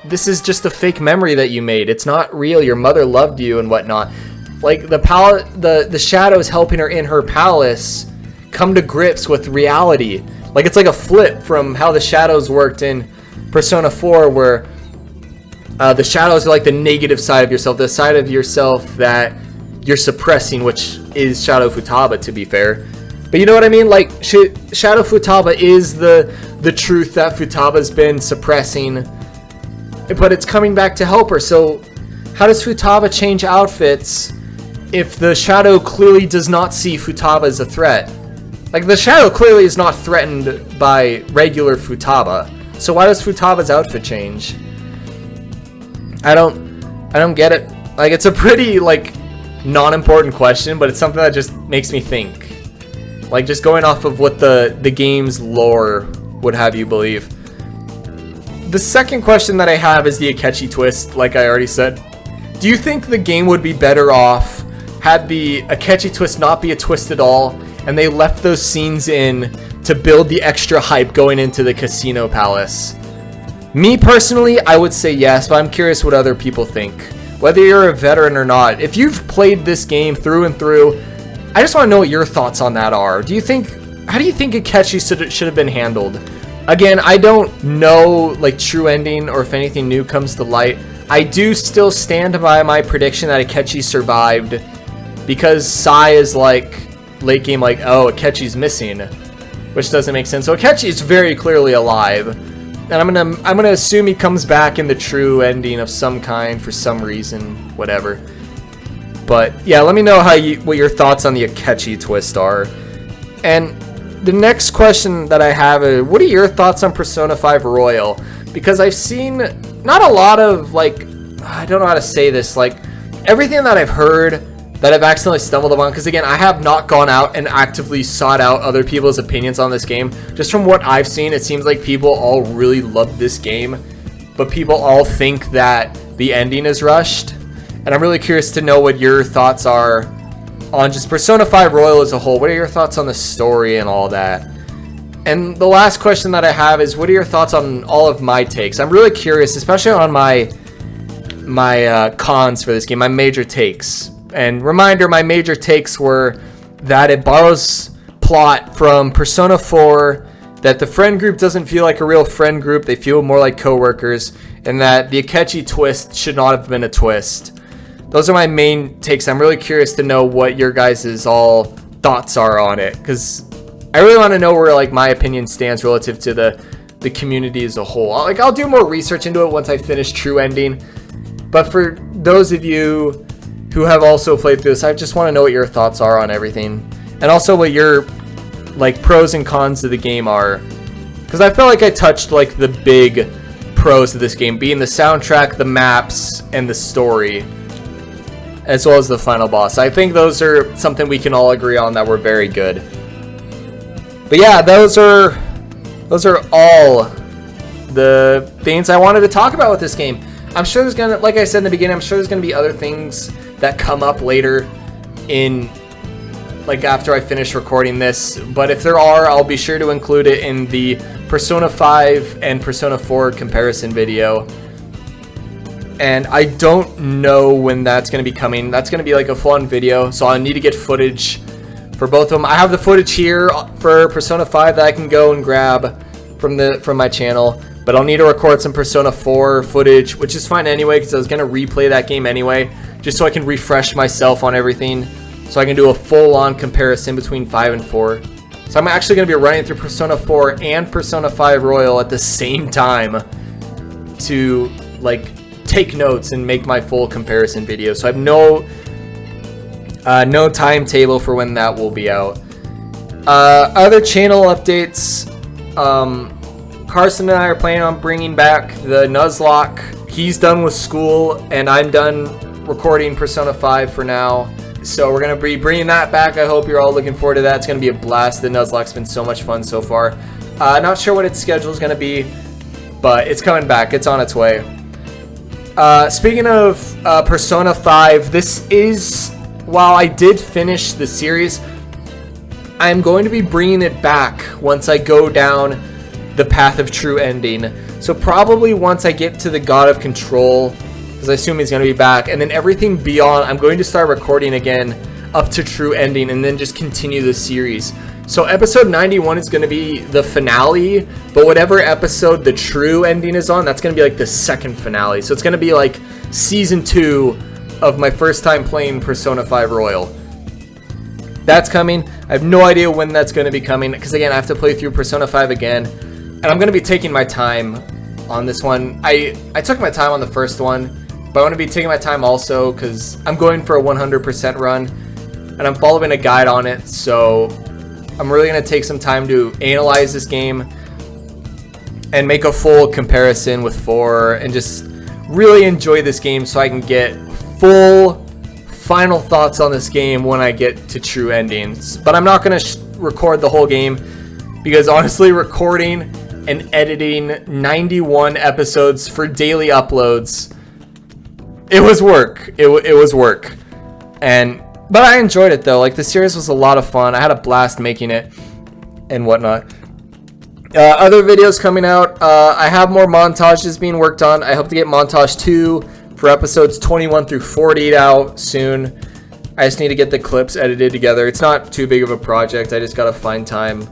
this is just a fake memory that you made. It's not real. Your mother loved you and whatnot. Like, the shadow is helping her in her palace come to grips with reality. Like, it's like a flip from how the shadows worked in Persona 4, where the shadows are like the negative side of yourself, the side of yourself that you're suppressing, which is Shadow Futaba, to be fair. But you know what I mean? Like, Shadow Futaba is the truth that Futaba's been suppressing, but it's coming back to help her. So how does Futaba change outfits if the shadow clearly does not see Futaba as a threat? Like, the shadow clearly is not threatened by regular Futaba. So why does Futaba's outfit change? I don't get it. Like, it's a pretty, like, non-important question, but it's something that just makes me think. Like, just going off of what the game's lore would have you believe. The second question that I have is the Akechi twist, like I already said. Do you think the game would be better off had the Akechi twist not be a twist at all, and they left those scenes in to build the extra hype going into the casino palace? Me personally, I would say yes, but I'm curious what other people think. Whether you're a veteran or not, if you've played this game through and through, I just want to know what your thoughts on that are. How do you think Akechi should have been handled? Again, I don't know, like, true ending or if anything new comes to light. I do still stand by my prediction that Akechi survived, because Sai is like, late game, like, oh, Akechi's missing, which doesn't make sense. So Akechi is very clearly alive. And I'm gonna assume he comes back in the true ending of some kind for some reason, whatever. But yeah, let me know what your thoughts on the Akechi twist are. And the next question that I have is, what are your thoughts on Persona 5 Royal? Because I've seen not a lot of, like, I don't know how to say this, like, everything that I've heard that I've accidentally stumbled upon, because again, I have not gone out and actively sought out other people's opinions on this game. Just from what I've seen, it seems like people all really love this game, but people all think that the ending is rushed. And I'm really curious to know what your thoughts are on just Persona 5 Royal as a whole. What are your thoughts on the story and all that? And the last question that I have is, what are your thoughts on all of my takes? I'm really curious, especially on my cons for this game, my major takes. And reminder, my major takes were that it borrows plot from Persona 4, that the friend group doesn't feel like a real friend group, they feel more like co-workers, and that the Akechi twist should not have been a twist. Those are my main takes. I'm really curious to know what your guys' all thoughts are on it, because I really want to know where, like, my opinion stands relative to the community as a whole. I'll do more research into it once I finish True Ending. But for those of you who have also played through this, I just want to know what your thoughts are on everything, and also what your, like, pros and cons of the game are, because I feel like I touched, like, the big pros of this game, being the soundtrack, the maps, and the story, as well as the final boss. I think those are something we can all agree on that were very good. But yeah, those are all the things I wanted to talk about with this game. I'm sure there's gonna, like I said in the beginning, I'm sure there's gonna be other things that come up later in, like, after I finish recording this. But if there are, I'll be sure to include it in the Persona 5 and Persona 4 comparison video. And I don't know when that's going to be coming. That's going to be like a full-on video, so I'll need to get footage for both of them. I have the footage here for Persona 5 that I can go and grab from my channel, but I'll need to record some Persona 4 footage, which is fine anyway, because I was going to replay that game anyway, just so I can refresh myself on everything, so I can do a full-on comparison between 5 and 4. So I'm actually going to be running through Persona 4 and Persona 5 Royal at the same time to, like, take notes and make my full comparison video. So I have no timetable for when that will be out. Other channel updates. Carson and I are planning on bringing back the Nuzlocke. He's done with school, and I'm done recording Persona 5 for now. So we're going to be bringing that back. I hope you're all looking forward to that. It's going to be a blast. The Nuzlocke's been so much fun so far. Not sure what its schedule is going to be, but it's coming back. It's on its way. Speaking of Persona 5, this is, while I did finish the series, I'm going to be bringing it back once I go down the path of true ending. So probably once I get to the God of Control, because I assume he's going to be back, and then everything beyond, I'm going to start recording again up to true ending and then just continue the series. So episode 91 is going to be the finale, but whatever episode the true ending is on, that's going to be like the second finale. So it's going to be like season 2 of my first time playing Persona 5 Royal. That's coming. I have no idea when that's going to be coming, because again, I have to play through Persona 5 again, and I'm going to be taking my time on this one. I took my time on the first one, but I want to be taking my time also because I'm going for a 100% run, and I'm following a guide on it, so I'm really going to take some time to analyze this game and make a full comparison with 4 and just really enjoy this game so I can get full final thoughts on this game when I get to true endings. But I'm not going to record the whole game because honestly, recording and editing 91 episodes for daily uploads, it was work. It was work. But I enjoyed it though. Like, the series was a lot of fun. I had a blast making it and whatnot. Other videos coming out. I have more montages being worked on. I hope to get montage 2 for episodes 21 through 40 out soon. I just need to get the clips edited together. It's not too big of a project. I just gotta find time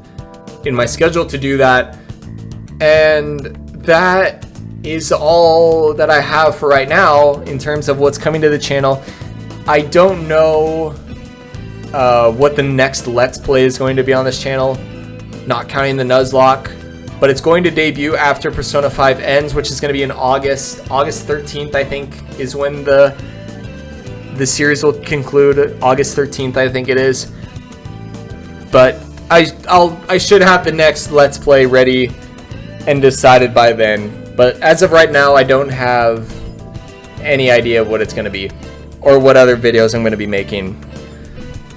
in my schedule to do that. And that is all that I have for right now in terms of what's coming to the channel. I don't know what the next Let's Play is going to be on this channel, not counting the Nuzlocke. But it's going to debut after Persona 5 ends, which is going to be in August 13th, I think, is when the series will conclude. August 13th, I think it is. But I should have the next Let's Play ready and decided by then. But as of right now, I don't have any idea of what it's going to be or what other videos I'm going to be making.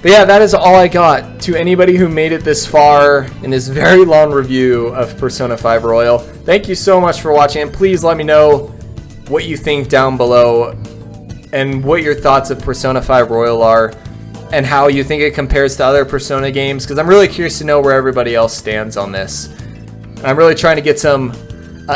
But yeah, that is all I got. To anybody who made it this far in this very long review of Persona 5 Royal, thank you so much for watching, and please let me know what you think down below and what your thoughts of Persona 5 Royal are and how you think it compares to other Persona games, because I'm really curious to know where everybody else stands on this. And I'm really trying to get some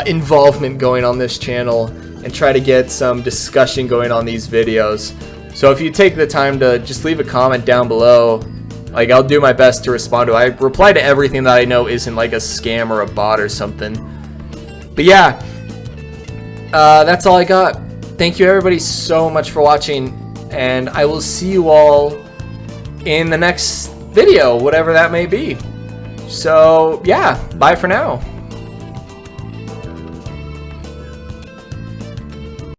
involvement going on this channel and try to get some discussion going on these videos. So if you take the time to just leave a comment down below, like, I'll do my best to respond to it. I reply to everything that I know isn't like a scam or a bot or something. But yeah, that's all I got. Thank you everybody so much for watching, and I will see you all in the next video, whatever that may be. So yeah, bye for now.